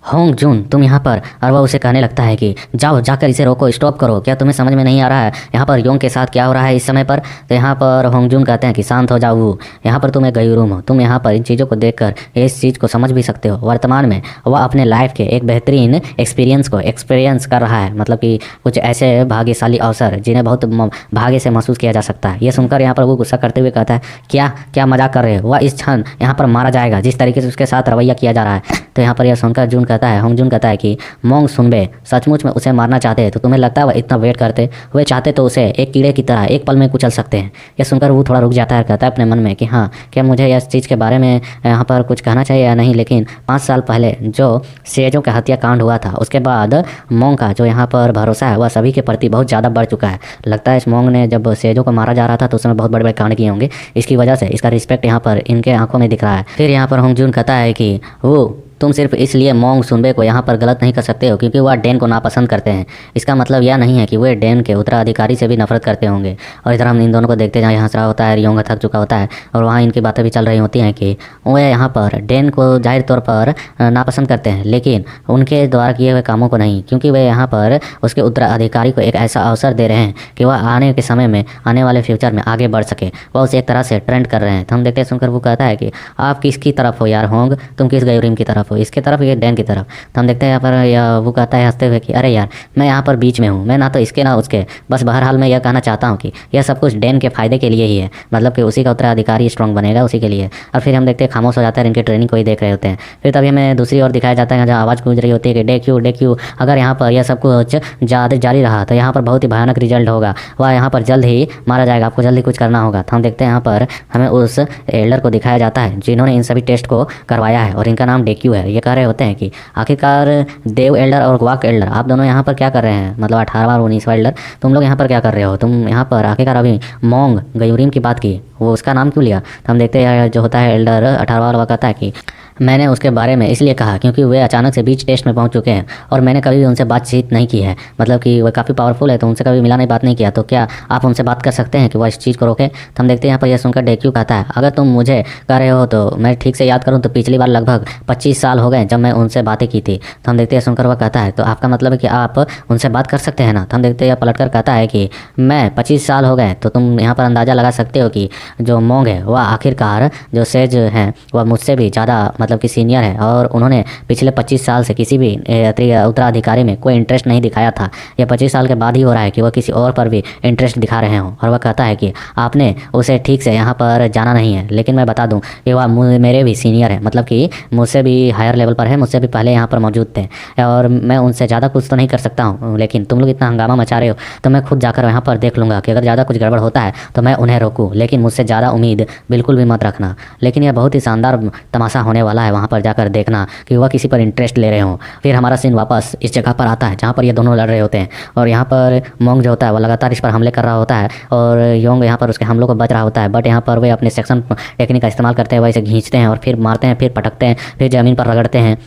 होंग जून तुम यहाँ पर। और वह उसे कहने लगता है कि जाओ जाकर इसे रोको, स्टॉप करो, क्या तुम्हें समझ में नहीं आ रहा है यहाँ पर योंग के साथ क्या हो रहा है इस समय पर। तो यहाँ पर होंग जून कहते हैं कि शांत हो जाओ, वो यहाँ पर तुम एक गयूरूम हो, तुम यहाँ पर इन चीज़ों को देखकर इस चीज़ को समझ भी सकते हो। वर्तमान में वह अपने लाइफ के एक बेहतरीन एक्सपीरियंस कर रहा है, मतलब कि कुछ ऐसे भाग्यशाली अवसर जिन्हें बहुत भाग्य से महसूस किया जा सकता है। यह सुनकर यहाँ पर वो गुस्सा करते हुए कहता है क्या क्या मजाक कर रहे हो, वह इस क्षण यहाँ पर मारा जाएगा जिस तरीके से उसके साथ रवैया किया जा रहा है। तो यहाँ पर यह सुनकर जून कहता है, होंग जून कहता है कि मोंग सुनबे सचमुच में उसे मारना चाहते हैं तो तुम्हें लगता है वह इतना वेट करते, वे चाहते तो उसे एक कीड़े की तरह एक पल में कुचल सकते हैं। यह सुनकर वो थोड़ा रुक जाता है, कहता है अपने मन में कि हाँ क्या मुझे इस चीज़ के बारे में यहाँ पर कुछ कहना चाहिए या नहीं। लेकिन 5 साल पहले जो सेजों का हत्याकांड हुआ था उसके बाद मोंग का जो यहाँ पर भरोसा है वह सभी के प्रति बहुत ज़्यादा बढ़ चुका है। लगता है इस मोंग ने जब सेजों को मारा जा रहा था तो उसमें बहुत बड़े बड़े कांड किए होंगे, इसकी वजह से इसका रिस्पेक्ट यहाँ पर इनके आंखों में दिख रहा है। फिर यहाँ पर होंग जून कहता है कि वो तुम सिर्फ इसलिए मोंग सुनबे को यहाँ पर गलत नहीं कर सकते हो क्योंकि वह डेन को नापसंद करते हैं। इसका मतलब यह नहीं है कि वे डेन के उत्तराधिकारी से भी नफरत करते होंगे। और इधर हम इन दोनों को देखते हैं, जहाँ हंस रहा होता है योंग थक चुका होता है और वहाँ इनकी बातें भी चल रही होती हैं कि वे यहाँ पर डेन को जाहिर तौर पर नापसंद करते हैं लेकिन उनके द्वारा किए हुए कामों को नहीं, क्योंकि वे यहाँ पर उसके उत्तराधिकारी को एक ऐसा अवसर दे रहे हैं कि वह आने के समय में आने वाले फ्यूचर में आगे बढ़ सके, वह उसे एक तरह से ट्रेंड कर रहे हैं। तो हम देखते हैं सुनकर वो कहता है कि आप किसकी तरफ हो यार होंग, तुम किस गयूरीम की तरफ हो, इसके तरफ या डेन की तरफ। तो हम देखते हैं यहाँ पर या वो कहता है हंसते हुए कि अरे यार मैं यहाँ पर बीच में हूँ, मैं ना तो इसके ना उसके, बस बहरहाल मैं यह कहना चाहता हूँ कि यह सब कुछ डेन के फायदे के लिए ही है, मतलब कि उसी का उत्तराधिकारी स्ट्रॉन्ग बनेगा उसी के लिए। और फिर हम देखते हैं खामोश हो जाता है, इनकी ट्रेनिंग को ही देख रहे होते हैं। फिर तभी हमें दूसरी ओर दिखाया जाता है जहाँ आवाज़ गूंज रही होती है कि डेक्यू अगर यहाँ पर यह सब कुछ ज़्यादा जारी रहा तो यहाँ पर बहुत ही भयानक रिजल्ट होगा, वह यहाँ पर जल्द ही मारा जाएगा, आपको जल्द ही कुछ करना होगा। तो हम देखते हैं यहाँ पर हमें उस एल्डर को दिखाया जाता है जिन्होंने इन सभी टेस्ट को करवाया है और इनका नाम डेक्यू है। ये कह रहे होते हैं कि आखिरकार देव एल्डर और वाक एल्डर आप दोनों यहाँ पर क्या कर रहे हैं, मतलब 18वां और 19वां एल्डर तुम लोग यहाँ पर क्या कर रहे हो, तुम यहाँ पर आखिरकार अभी मोंग गयूरीम की बात की वो उसका नाम क्यों लिया। तो हम देखते हैं जो होता है एल्डर 18वां वाला कहता है कि मैंने उसके बारे में इसलिए कहा क्योंकि वे अचानक से बीच टेस्ट में पहुंच चुके हैं और मैंने कभी भी उनसे बातचीत नहीं की है, मतलब कि वह काफ़ी पावरफुल है तो उनसे कभी मिला नहीं बात नहीं किया, तो क्या आप उनसे बात कर सकते हैं कि वह इस चीज़ को रोकें। तो हम देखते हैं यहाँ पर यह सुनकर डेक्यू कहता है अगर तुम मुझे कह रहे हो तो मैं ठीक से याद करूँ तो पिछली बार लगभग 25 साल हो गए जब मैं उनसे बातें की थी। तो हम देखते हैं सुनकर वह कहता है तो आपका मतलब है कि आप उनसे बात कर सकते हैं ना। तो हम देखते हैं पलट कर कहता है कि मैं 25 साल हो गए, तो तुम यहाँ पर अंदाज़ा लगा सकते हो कि जो मोंग है वह आखिरकार जो सेज हैं वह मुझसे भी ज़्यादा मतलब कि सीनियर है और उन्होंने पिछले 25 साल से किसी भी उत्तराधिकारी में कोई इंटरेस्ट नहीं दिखाया था। ये 25 साल के बाद ही हो रहा है कि वह किसी और पर भी इंटरेस्ट दिखा रहे हों। और वह कहता है कि आपने उसे ठीक से यहाँ पर जाना नहीं है, लेकिन मैं बता दूँ कि वह मेरे भी सीनियर है, मतलब कि मुझसे भी हायर लेवल पर है, मुझसे भी पहले यहाँ पर मौजूद थे और मैं उनसे ज़्यादा कुछ तो नहीं कर सकता हूँ। लेकिन तुम लोग इतना हंगामा मचा रहे हो तो मैं खुद जाकर यहाँ पर देख लूँगा कि अगर ज़्यादा कुछ गड़बड़ होता है तो मैं उन्हें रोकूँ, लेकिन मुझसे ज़्यादा उम्मीद बिल्कुल भी मत रखना। लेकिन यह बहुत ही शानदार तमाशा होने वाला है वहाँ पर जाकर देखना कि वह किसी पर इंटरेस्ट ले रहे हों। फिर हमारा सीन वापस इस जगह पर आता है जहाँ पर ये दोनों लड़ रहे होते हैं और यहाँ पर मोंग जो होता है वो लगातार इस पर हमले कर रहा होता है और योंग यहाँ पर उसके हमलों को बच रहा होता है। बट यहाँ पर वे अपने सेक्शन टेक्निक का इस्तेमाल करते हैं, वह इसे खींचते हैं और फिर मारते हैं, फिर पटकते हैं, फिर ज़मीन पर रगड़ते हैं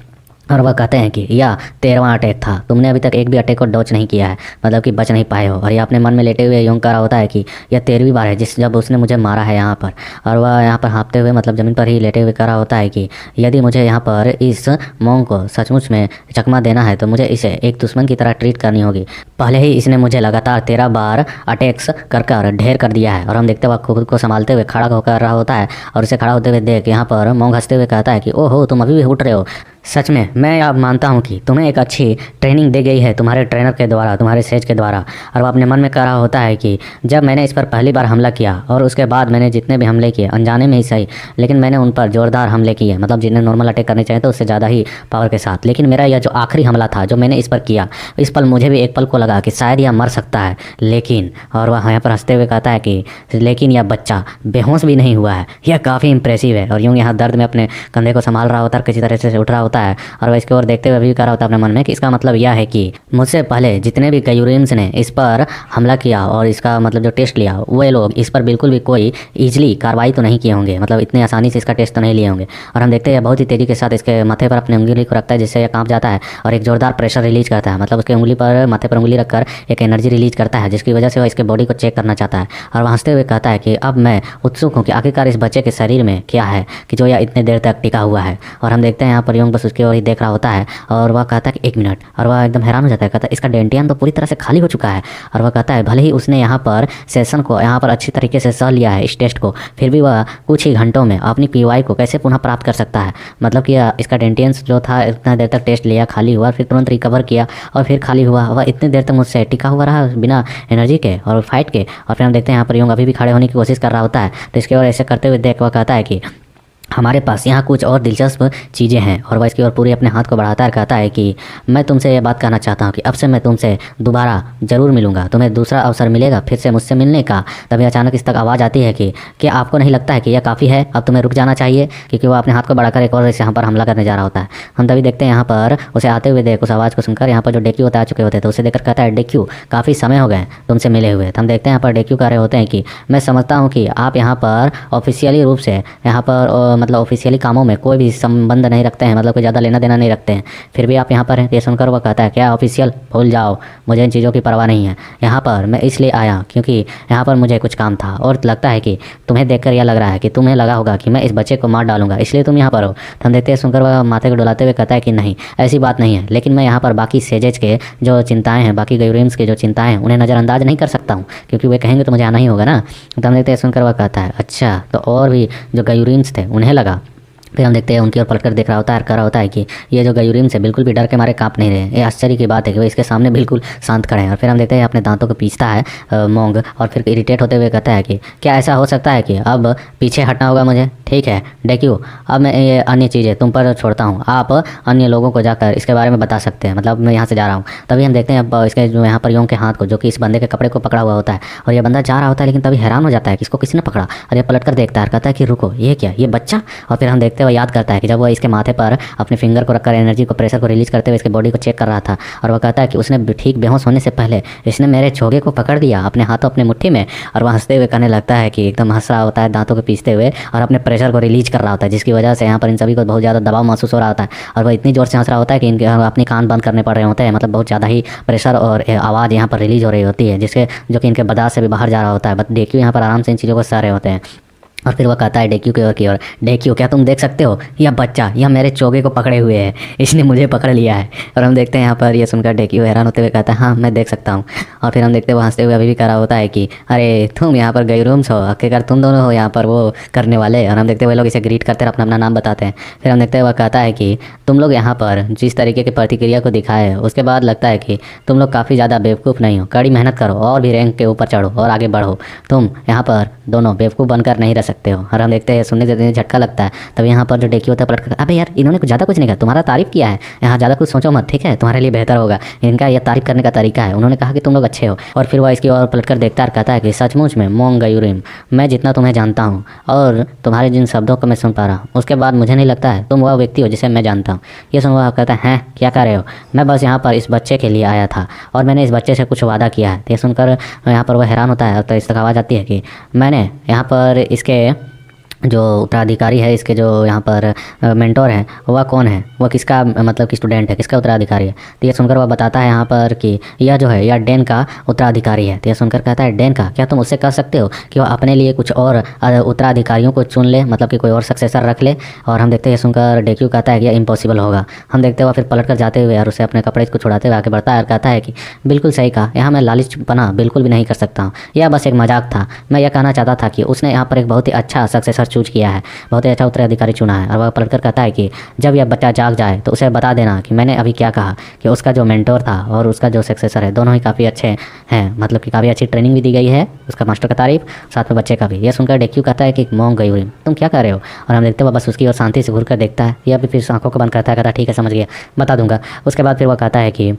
और वह कहते हैं कि यह 13वां अटैक था, तुमने अभी तक एक भी अटैक को डॉच नहीं किया है, मतलब कि बच नहीं पाए हो। और ये अपने मन में लेटे हुए योंग कह रहा होता है कि यह 13वीं बार है जब उसने मुझे मारा है यहाँ पर। और वह यहाँ पर हाँफते हुए मतलब ज़मीन पर ही लेटे हुए कह रहा होता है कि यदि मुझे यहाँ पर इस मोंग को सचमुच में चकमा देना है तो मुझे इसे एक दुश्मन की तरह ट्रीट करनी होगी। पहले ही इसने मुझे लगातार 13 बार अटैक्स कर ढेर कर दिया है। और हम देखते वक्त खुद को संभालते हुए खड़ा होकर रहा होता है और उसे खड़ा होते हुए देख यहाँ पर मोंग हंसते हुए कहता है कि ओहो तुम अभी भी उठ रहे हो। सच में मैं अब मानता हूँ कि तुम्हें एक अच्छी ट्रेनिंग दी गई है तुम्हारे ट्रेनर के द्वारा, तुम्हारे सेज के द्वारा। और वो अपने मन में कह रहा होता है कि जब मैंने इस पर पहली बार हमला किया और उसके बाद मैंने जितने भी हमले किए अनजाने में ही सही, लेकिन मैंने उन पर जोरदार हमले किए, मतलब जिन्हें नॉर्मल अटैक करने चाहिए तो उससे ज़्यादा ही पावर के साथ। लेकिन मेरा यह जो आखिरी हमला था जो मैंने इस पर किया, इस पल मुझे भी एक पल को लगा कि शायद यह मर सकता है, लेकिन और वह यहाँ पर हंसते हुए कहता है कि लेकिन यह बच्चा बेहोश भी नहीं हुआ है, यह काफ़ी इंप्रेसिव है। और यूँ यहाँ दर्द में अपने कंधे को संभाल रहा होता है, किसी तरह से उठ रहा होता है और वह इसके और देखते हुए भी कह रहा होता है अपने मन में कि इसका मतलब यह है कि मुझसे पहले जितने भी गयूरिम्स ने इस पर हमला किया और इसका मतलब जो टेस्ट लिया, वे लोग इस पर बिल्कुल भी कोई ईजिली कार्रवाई तो नहीं किए होंगे, मतलब इतनी आसानी से इसका टेस्ट तो नहीं लिए होंगे। और हम देखते हैं बहुत ही तेज़ी के साथ इसके माथे पर अपनी उंगली को रखता है जिससे यह कांप जाता है और एक जोरदार प्रेशर रिलीज करता है, मतलब उसके उंगली पर माथे पर उंगली रखकर एक एनर्जी रिलीज करता है जिसकी वजह से वह इसके बॉडी को चेक करना चाहता है। और वह हंसते हुए कहता है कि अब मैं उत्सुक हूँ कि आखिरकार इस बच्चे के शरीर में क्या है कि जो यह इतने देर तक टिका हुआ है। और हम देखते हैं यहाँ पर योंग बस उसकी ओर ही देख रहा होता है और वह कहता है कि 1 मिनट, और वह एकदम हैरान हो जाता है, कहता है इसका डेंटियन तो पूरी तरह से खाली हो चुका है। और वह कहता है भले ही उसने यहाँ पर सेशन को यहाँ पर अच्छी तरीके से सह लिया है इस टेस्ट को, फिर भी वह कुछ ही घंटों में अपनी पीवाई को कैसे पुनः प्राप्त कर सकता है। मतलब कि इसका डेंटियंस जो था इतना देर तक टेस्ट लिया, खाली हुआ, फिर तुरंत रिकवर किया और फिर खाली हुआ। वह इतनी देर तक मुझसे टिका हुआ रहा बिना एनर्जी के और फाइट के। और फिर हम देखते हैं यहाँ पर योंग अभी भी खड़े होने की कोशिश कर रहा होता है, तो इसके और ऐसे करते हुए देख वह कहता है कि हमारे पास यहाँ कुछ और दिलचस्प चीज़ें हैं। और वह इसकी ओर पूरी अपने हाथ को बढ़ाता है, कहता है कि मैं तुमसे ये बात कहना चाहता हूँ कि अब से मैं तुमसे दोबारा ज़रूर मिलूंगा, तुम्हें दूसरा अवसर मिलेगा फिर से मुझसे मिलने का। तभी अचानक इस तक आवाज़ आती है कि क्या आपको नहीं लगता है कि यह काफ़ी है, अब तुम्हें रुक जाना चाहिए, क्योंकि वह अपने हाथ को बढ़ाकर एक और इस यहाँ पर हमला करने जा रहा होता है। हम तभी देखते हैं यहाँ पर उसे आते हुए देख उस आवाज़ को सुनकर यहाँ पर जो डेक्यू होता आ चुके होते थे उसे देखकर कहता है डेक्यू काफ़ी समय हो गए तुमसे मिले हुए। हम देखते हैं यहाँ पर डेक्यू कह रहे होते हैं कि मैं समझता हूँ कि आप यहाँ पर ऑफिशियली रूप से यहाँ पर मतलब ऑफिशियली कामों में कोई भी संबंध नहीं रखते हैं, मतलब कोई ज़्यादा लेना देना नहीं रखते हैं, फिर भी आप यहाँ पर हैं। ये सुनकर वह कहता है क्या ऑफिशियल भूल जाओ, मुझे इन चीज़ों की परवाह नहीं है। यहाँ पर मैं इसलिए आया क्योंकि यहाँ पर मुझे कुछ काम था और लगता है कि तुम्हें देखकर यह लग रहा है कि तुम्हें लगा होगा कि मैं इस बच्चे को मार डालूंगा, इसलिए तुम यहाँ पर हो। तो हम देखते हैं सुनकर वह माथे को डुलाते हुए कहता है कि नहीं ऐसी बात नहीं है, लेकिन मैं यहाँ पर बाकी सेजेज के जो चिंताएँ हैं, बाकी गयूरिम्स के जो चिंताएँ हैं उन्हें नज़रअंदाज नहीं कर सकता हूँ, क्योंकि वे कहेंगे तो मुझे आना ही होगा ना। तो हम देखते हैं सुनकर वह कहता है अच्छा, तो और भी जो गयूरिम्स थे उन्हें लगा। फिर हम देखते हैं उनकी ओर पलटकर देख रहा होता है, कह रहा होता है कि ये जो गयूरिम्स है बिल्कुल भी डर के मारे कांप नहीं रहे। ये आश्चर्य की बात है कि वो इसके सामने बिल्कुल शांत खड़े हैं। और फिर हम देखते हैं अपने दांतों को पीसता है मोंग और फिर इरिटेट होते हुए कहता है कि क्या ऐसा हो सकता है कि अब पीछे हटना होगा मुझे। ठीक है डेक्यू, अब मैं ये अन्य चीज़ें तुम पर छोड़ता हूँ, आप अन्य लोगों को जाकर इसके बारे में बता सकते हैं, मतलब मैं यहाँ से जा रहा हूँ। तभी हम देखते हैं अब इसके जो यहाँ पर योंग के हाथ को, जो कि इस बंदे के कपड़े को पकड़ा हुआ होता है, और ये बंदा जा रहा होता है लेकिन तभी हैरान हो जाता है कि इसको किसी ने पकड़ा। और ये पलट कर देखता है, कहता है कि रुको ये क्या, ये बच्चा। और फिर हम देखते हुए याद करता है कि जब वह इसके माथे पर अपने फिंगर को रखकर एनर्जी को, प्रेशर को रिलीज करते हुए इसके बॉडी को चेक कर रहा था, और वह कहता है कि उसने ठीक बेहोश होने से पहले इसने मेरे छोगे को पकड़ दिया अपने हाथों अपने मुट्ठी में। और वह हंसते हुए कहने लगता है कि एकदम हंस रहा होता है दांतों को पीसते हुए और अपने प्रेशर को रिलीज कर रहा होता है, जिसकी वजह से यहाँ पर इन सभी को बहुत ज़्यादा दबाव महसूस हो रहा होता है। और वह इतनी जोर से हंस रहा होता है कि इनके अपने कान बंद करने पड़ रहे होते हैं, मतलब बहुत ज़्यादा ही प्रेशर और आवाज़ यहाँ पर रिलीज हो रही होती है, जिसके जो कि इनके बदास से भी बाहर जा रहा होता है। बट देखिए यहाँ पर आराम से इन चीज़ों को सह रहे होते हैं। और फिर वह कहता है डेक्यू की ओर, डेक्यू क्या तुम देख सकते हो, यह बच्चा यह मेरे चोगे को पकड़े हुए है, इसने मुझे पकड़ लिया है। और हम देखते हैं यहाँ पर ये सुनकर डेक्यू हैरान होते हुए कहता है हाँ मैं देख सकता हूँ। और फिर हम देखते हैं वो हंसते हुए अभी भी कह रहा होता है कि अरे तुम यहाँ पर गैरूम्स हो, आखिरकार तुम दोनों हो यहाँ पर वो करने वाले। और हम देखते हैं वो लोग इसे ग्रीट करते हैं, अपना अपना नाम बताते हैं। फिर हम देखते हैं वह कहता है कि तुम लोग यहाँ पर जिस तरीके की प्रतिक्रिया को दिखाए उसके बाद लगता है कि तुम लोग काफ़ी ज़्यादा बेवकूफ़ नहीं हो, कड़ी मेहनत करो और भी रैंक के ऊपर चढ़ो और आगे बढ़ो, तुम यहाँ पर दोनों बेवकूफ़ बनकर नहीं रह सकते हो। और हम देखते हैं सुनने से झटका लगता है। तब यहाँ पर जो डेक्यू होता है पलट कर, अबे यार इन्होंने ज़्यादा कुछ नहीं कहा, तुम्हारा तारीफ किया है, यहाँ ज़्यादा कुछ सोचो मत, ठीक है तुम्हारे लिए बेहतर होगा, इनका यह तारीफ करने का तरीका है, उन्होंने कहा कि तुम लोग अच्छे हो। और फिर वह इसकी ओर पलट कर देखता है, कहता है कि सचमुच में मोंग गयूरिम, मैं जितना तुम्हें जानता हूँ और तुम्हारे जिन शब्दों को मैं सुन पा रहा हूँ उसके बाद मुझे नहीं लगता है तुम वह व्यक्ति हो जिसे मैं जानता हूँ। ये सुन वह कहता है हैं क्या कर रहे हो, मैं बस यहाँ पर इस बच्चे के लिए आया था और मैंने इस बच्चे से कुछ वादा किया है। ये सुनकर यहाँ पर वह हैरान होता है। तो इस तक आवाज़ आती है कि मैंने यहाँ पर इसके जो उत्तराधिकारी है, इसके जो यहाँ पर मेंटोर हैं वह कौन है, वह किसका मतलब कि स्टूडेंट है, किसका उत्तराधिकारी है। तो ये सुनकर वह बताता है यहाँ पर कि यह जो है यह डेन का उत्तराधिकारी है। तो यह सुनकर कहता है डेन का, क्या तुम उससे कह सकते हो कि वह अपने लिए कुछ और उत्तराधिकारियों को चुन ले, मतलब कि कोई और सक्सेसर रख ले। और हम देखते हैं सुनकर डेक्यू कहता है कि यह इम्पॉसिबल होगा। हम देखते हैं वह फिर पलट कर जाते हुए और उसे अपने कपड़े को छुड़ाते हुए आगे बढ़ता है और कहता है कि बिल्कुल सही कहा, यहाँ मैं लालचपना बिल्कुल भी नहीं कर सकता हूँ, यह बस एक मजाक था। मैं यह कहना चाहता था कि उसने यहाँ पर एक बहुत ही अच्छा सक्सेसर चूज किया है, बहुत ही अच्छा उत्तराधिकारी चुना है। और वह पलटकर कहता है कि जब यह बच्चा जाग जाए तो उसे बता देना कि मैंने अभी क्या कहा, कि उसका जो मेंटोर था और उसका जो सक्सेसर है दोनों ही काफ़ी अच्छे हैं, मतलब कि काफ़ी अच्छी ट्रेनिंग भी दी गई है उसका मास्टर का तारीफ, साथ में बच्चे का भी। यह सुनकर डेक्यू कहता है कि मोंग गयूरिम तुम क्या कर रहे हो। और हम देखते हैं वह बस उसकी और शांति से घूर कर देखता है, यह भी फिर आंखों को बंद करता है, कहता है ठीक है समझ गया बता दूंगा। उसके बाद फिर वह कहता है कि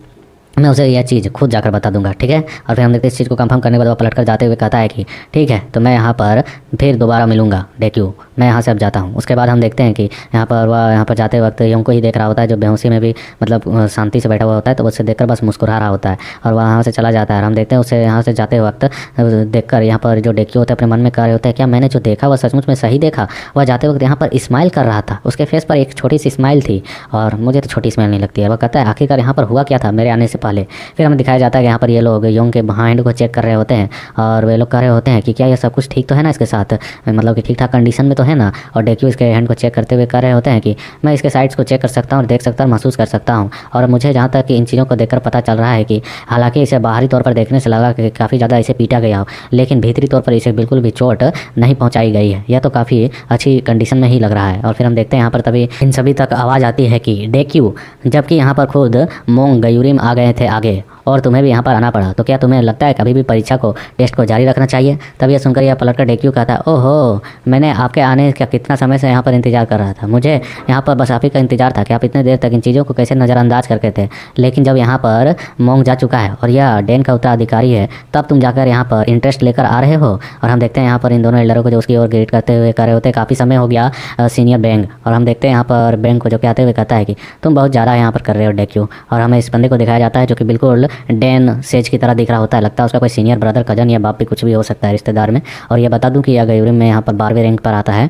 मैं उसे यह चीज़ खुद जाकर बता दूंगा, ठीक है। और फिर हम देखते हैं इस चीज़ को कंफर्म करने के बाद वो पलट कर जाते हुए कहता है कि ठीक है तो मैं यहाँ पर फिर दोबारा मिलूंगा डेक्यू, मैं यहाँ से अब जाता हूँ। उसके बाद हम देखते हैं कि यहाँ पर वह यहाँ पर जाते वक्त योंग को ही देख रहा होता है, जो बेहोशी में भी मतलब शांति से बैठा हुआ होता है, तो उसे देखकर बस मुस्कुरा रहा होता है और वह यहाँ से चला जाता है। और हम देखते हैं उसे यहाँ से जाते वक्त देखकर यहाँ पर जो डेक्यू होता है अपने मन में कह रहे होते हैं क्या मैंने जो देखा वह सचमुच में सही देखा। वह जाते वक्त यहाँ पर स्माइल कर रहा था, उसके फेस पर एक छोटी सी स्माइल थी और मुझे तो छोटी स्माइल नहीं लगती है। वह कहता है आखिरकार यहाँ पर हुआ क्या था मेरे आने से पहले। फिर हमें दिखाया जाता है कि यहाँ पर ये लोग योंग के हैंड को चेक कर रहे होते हैं और वे लोग कह रहे होते हैं कि क्या ये सब कुछ ठीक तो है ना इसके साथ, मतलब कि ठीक ठाक कंडीशन में तो है ना। और डेक्यू इसके हैंड को चेक करते हुए कह रहे होते हैं कि मैं इसके साइड्स को चेक कर सकता हूँ और देख सकता हूँ, महसूस कर सकता हूँ। और मुझे जहाँ तक कि इन चीज़ों को देखकर पता चल रहा है कि हालांकि इसे बाहरी तौर पर देखने से लगा कि काफ़ी ज़्यादा इसे पीटा गया हो, लेकिन भीतरी तौर पर इसे बिल्कुल भी चोट नहीं पहुँचाई गई है, यह तो काफ़ी अच्छी कंडीशन में ही लग रहा है। और फिर हम देखते हैं यहाँ पर तभी इन सभी तक आवाज़ आती है कि डेक्यू, जबकि यहाँ पर खुद मोंग गयूरिम आ गए थे आगे और तुम्हें भी यहाँ पर आना पड़ा, तो क्या तुम्हें लगता है कभी भी परीक्षा को टेस्ट को जारी रखना चाहिए। तब यह सुनकर यह पलटकर डेक्यू कहता है ओहो मैंने आपके आने का कितना समय से यहाँ पर इंतजार कर रहा था, मुझे यहाँ पर बस आप ही का इंतजार था कि आप इतने देर तक इन चीज़ों को कैसे नज़रअंदाज करते थे। लेकिन जब यहाँ पर मोंग जा चुका है और यह डेन का उत्तराधिकारी है तब तुम जाकर यहाँ पर इंटरेस्ट लेकर आ रहे हो। और हम देखते हैं यहाँ पर इन दोनों एल्डरों को जो उसकी ओर ग्रीट करते हुए कह रहे होते हैं काफ़ी समय हो गया सीनियर बैंक। और हम देखते हैं यहाँ पर बैंक को जो कहते हुए कहता है कि तुम बहुत ज़्यादा यहाँ पर कर रहे हो डेक्यू। और हमें इस बंदे को दिखाया जाता है जो कि बिल्कुल डेन सेज की तरह दिख रहा होता है, लगता है उसका कोई सीनियर ब्रदर कजन या बाप भी कुछ भी हो सकता है रिश्तेदार में। और ये बता दूं कि यह गयूरिम में यहाँ पर 12वें रैंक पर आता है।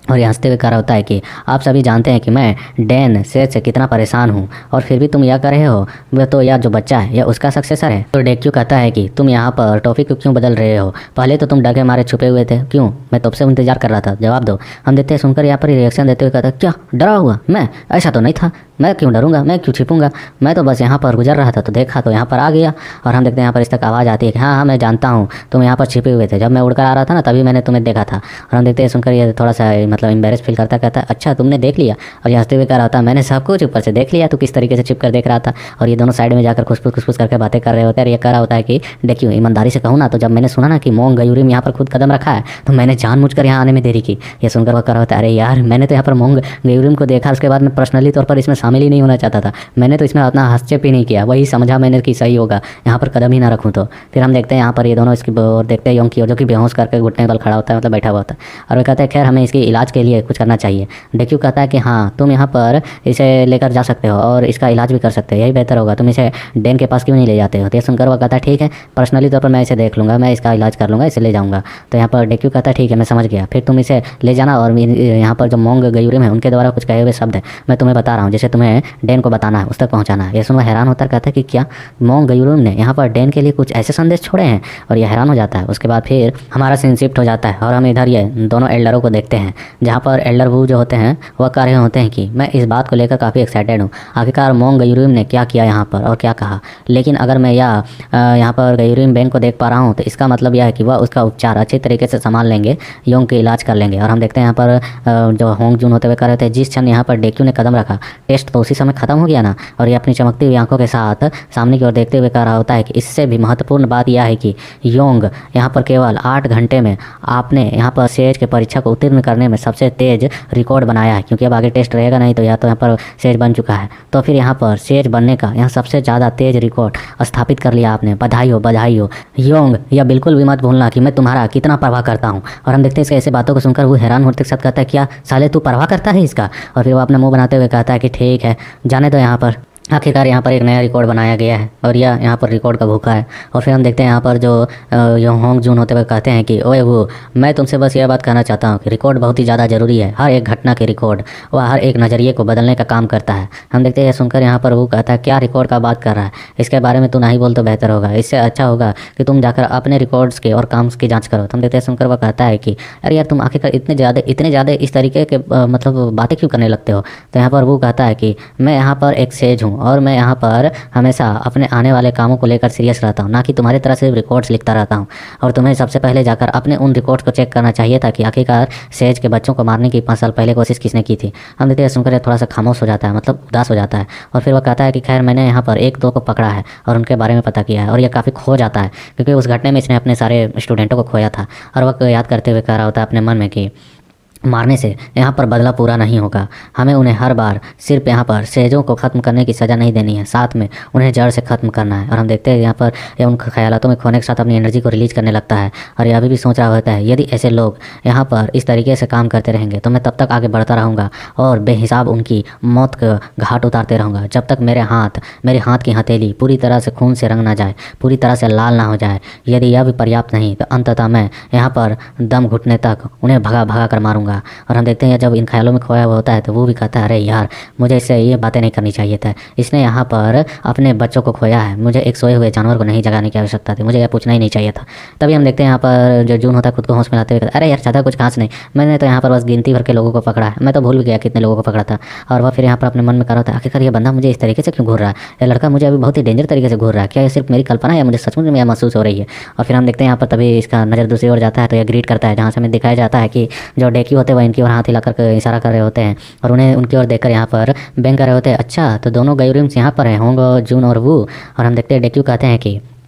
और ये हंसते हुए कह रहा होता है कि आप सभी जानते हैं कि मैं डेन सेज से कितना परेशान हूँ और फिर भी तुम यह कर रहे हो, वह तो यह जो बच्चा है यह उसका सक्सेसर है। तो डेक्यू कहता है कि तुम यहाँ पर टॉपिक को क्यों बदल रहे हो, पहले तो तुम डगे मारे छुपे हुए थे, क्यों, मैं तब से इंतजार कर रहा था, जवाब दो। हम देखते हैं सुनकर यहाँ पर रिएक्शन देते हुए कहता है क्या डरा हुआ, मैं ऐसा तो नहीं था, मैं क्यों डरूंगा, मैं क्यों छिपूंगा, मैं तो बस यहाँ पर गुजर रहा था तो देखा तो यहाँ पर आ गया। और हम देखते हैं यहाँ पर इस तक आवाज़ आती है कि हाँ हाँ मैं जानता हूँ तुम यहाँ पर छिपे हुए थे, जब मैं उड़कर आ रहा था ना तभी मैंने तुम्हें देखा था। और हम देखते हैं सुनकर ये थोड़ा सा मतलब एम्बेरस फील करता, कहता है अच्छा तुमने देख लिया। और ये हंसते हुए कह रहा था मैंने सब कुछ ऊपर से देख लिया, तो किस तरीके से छिप कर देख रहा था। और ये दोनों साइड में जाकर खुसफुस करके बातें कर रहे होते हैं। और ये कह रहा होता है कि देखियो ईमानदारी से कहूँ ना तो जब मैंने सुना ना कि मोंग गयूरिम यहाँ पर खुद कदम रखा है तो मैंने जानबूझकर यहाँ आने में देरी की। ये सुनकर वह कह रहा होता है अरे यार मैंने तो यहाँ पर मोंग गयूरिम को देखा, उसके बाद मैं पर्सनली तौर पर इसमें शामिल ही नहीं होना चाहता था, मैंने तो इसमें उतना हस्तक्षेप ही नहीं किया, वही समझा मैंने कि सही होगा यहाँ पर कदम ही ना रखूँ। तो फिर हम देखते हैं यहाँ पर ये दोनों इसकी और देखते हैं योंग की ओर जो कि बेहोश करके घुटने बल खड़ा होता है, मतलब बैठा हुआ होता है। और वह कहते हैं खैर हमें इसके इलाज के लिए कुछ करना चाहिए। डेक्यू कहता है कि हाँ तुम यहाँ पर इसे लेकर जा सकते हो और इसका इलाज भी कर सकते हो, यही बेहतर होगा, तुम इसे डेन के पास क्यों नहीं ले जाते हो। तो ये सुनकर वह कहता है ठीक है पर्सनली तौर पर मैं इसे देख लूँगा, मैं इसका इलाज कर लूँगा, इसे ले जाऊँगा। तो यहाँ पर डेक्यू कहता है ठीक है मैं समझ गया, फिर तुम इसे ले जाना और यहाँ पर जो मोंग गयूरिम है उनके द्वारा कुछ कहे हुए शब्द है मैं तुम्हें बता रहा हूँ जिसे तुम्हें डेन को बताना है, उस तक पहुँचाना है। यसुनगा हैरान होता कहता है कि क्या मोंग गयूरुम ने यहाँ पर डेन के लिए कुछ ऐसे संदेश छोड़े हैं, और यह हैरान हो जाता है। उसके बाद फिर हमारा सीन शिफ्ट हो जाता है और हम इधर ये दोनों एल्डरों को देखते हैं, जहाँ पर एल्डर वू जो होते हैं वह कह रहे होते हैं कि मैं इस बात को लेकर काफ़ी एक्साइटेड हूँ, आखिरकार मोंग गयूरुम ने क्या किया यहाँ पर और क्या कहा। लेकिन अगर मैं यहाँ पर गयूरुम बेंग को देख पा रहा हूँ तो इसका मतलब यह है कि वह उसका उपचार अच्छे तरीके से संभाल लेंगे, योंग के इलाज कर लेंगे। और हम देखते हैं यहाँ पर जो होंग जून होते हुए कर रहे थे, जिस क्षण यहाँ पर डेक्यू ने कदम रखा, टेस्ट तो उसी समय खत्म हो गया ना। और ये अपनी चमकती हुई आंखों के साथ सामने की ओर देखते हुए कह रहा होता है कि इससे भी महत्वपूर्ण बात यह है कि योंग यहाँ पर केवल 8 घंटे में आपने यहाँ पर सेज के परीक्षा को उत्तीर्ण करने में सबसे तेज रिकॉर्ड बनाया है, क्योंकि अब आगे टेस्ट रहेगा नहीं तो या तो यहाँ पर सेज बन चुका है, तो फिर यहाँ पर सेज बनने का यहाँ सबसे ज़्यादा तेज रिकॉर्ड स्थापित कर लिया आपने। बधाई हो योंग, यह बिल्कुल भी मत भूलना कि मैं तुम्हारा कितना परवाह करता हूँ। और हम देखते हैं इसके ऐसे बातों को सुनकर वो हैरान होते के साथ कहता है क्या साले तू परवाह करता है इसका। और फिर वो अपना मुंह बनाते हुए कहता है कि ठीक है जाने दो, यहाँ पर आखिरकार यहाँ पर एक नया रिकॉर्ड बनाया गया है और यह यहाँ पर रिकॉर्ड का भूखा है। और फिर हम देखते हैं यहाँ पर जो होंग जून होते हुए कहते हैं कि ओए वो, मैं तुमसे बस यह बात कहना चाहता हूँ कि रिकॉर्ड बहुत ही ज़्यादा ज़रूरी है। हर एक घटना के रिकॉर्ड वह हर एक नज़रिए को बदलने का काम करता है। हम देखते हैं सुनकर यहाँ पर वो कहता है क्या रिकॉर्ड का बात कर रहा है, इसके बारे में तू नहीं बोल तो बेहतर होगा, इससे अच्छा होगा कि तुम जाकर अपने रिकॉर्ड्स के और काम की जाँच करो। तो हम देखते हैं सुनकर वह कहता है कि अरे यार तुम आखिरकार इतने ज़्यादा इस तरीके के मतलब बातें क्यों करने लगते हो। तो यहाँ पर वो कहता है कि मैं यहाँ पर एक सेज हूँ और मैं यहाँ पर हमेशा अपने आने वाले कामों को लेकर सीरियस रहता हूँ, ना कि तुम्हारी तरह सिर्फ रिकॉर्ड्स लिखता रहता हूँ। और तुम्हें सबसे पहले जाकर अपने उन रिकॉर्ड्स को चेक करना चाहिए था कि आखिरकार सेज के बच्चों को मारने की 5 साल पहले कोशिश किसने की थी। हम देखते हैं सुनकर थोड़ा सा खामोश हो जाता है, मतलब उदास हो जाता है। और फिर वह कहता है कि खैर मैंने यहाँ पर 1-2 को पकड़ा है और उनके बारे में पता किया है, और यह काफ़ी खो जाता है क्योंकि उस घटने में इसने अपने सारे स्टूडेंटों को खोया था। और वह याद करते हुए कह रहा होता है अपने मन में कि मारने से यहाँ पर बदला पूरा नहीं होगा, हमें उन्हें हर बार सिर्फ यहाँ पर सेजों को ख़त्म करने की सज़ा नहीं देनी है, साथ में उन्हें जड़ से ख़त्म करना है। और हम देखते हैं यहाँ पर यह उन ख्यालों में खोने के साथ अपनी एनर्जी को रिलीज़ करने लगता है। और यह अभी भी सोच रहा होता है यदि ऐसे लोग यहाँ पर इस तरीके से काम करते रहेंगे तो मैं तब तक आगे बढ़ता रहूँगा और बेहिसाब उनकी मौत का घाट उतारते रहूँगा, जब तक मेरे हाथ की हथेली पूरी तरह से खून से रंग ना जाए, पूरी तरह से लाल ना हो जाए। यदि यह भी पर्याप्त नहीं तो अंततः मैं यहाँ पर दम घुटने तक उन्हें भगा कर मारूंगा। और हम देखते हैं जब इन ख्यालों में खोया हुआ होता है तो वो भी कहता है अरे यार मुझे इससे ये बातें नहीं करनी चाहिए था, इसने यहाँ पर अपने बच्चों को खोया है, मुझे एक सोए हुए जानवर को नहीं जगाने की आवश्यकता थी, मुझे यह पूछना ही नहीं चाहिए था। तभी हम देखते हैं यहाँ पर जो जून होता है खुद को होश में लाते हुए अरे यार ज़्यादा कुछ खास नहीं, मैंने तो यहाँ पर बस गिनती भर के लोगों को पकड़ा है, मैं तो भूल भी गया कितने लोगों को पकड़ा था। और वह फिर यहाँ पर अपने मन में कर रहा था आखिरकार ये बंदा मुझे इस तरीके से क्यों घूर रहा है, यह लड़का मुझे अभी बहुत ही डेंजर तरीके से घूर रहा है, क्या ये सिर्फ मेरी कल्पना है या मुझे सचमुच में यह महसूस हो रही है। और फिर हम देखते हैं यहाँ पर तभी इसका नज़र दूसरी ओर जाता है तो यह ग्रीट करता है, जहाँ से हमें दिखाया जाता है कि जो डेक्यू होते हैं वह इनकी ओर हाथ हिलाकर इशारा कर रहे होते हैं और उन्हें उनकी ओर देखकर यहाँ पर बैंक कर रहे होते हैं। अच्छा तो दोनों गयूरिम्स यहाँ पर हैं, होंग जून और वू। और हम देखते हैं डेक्यू कहते हैं कि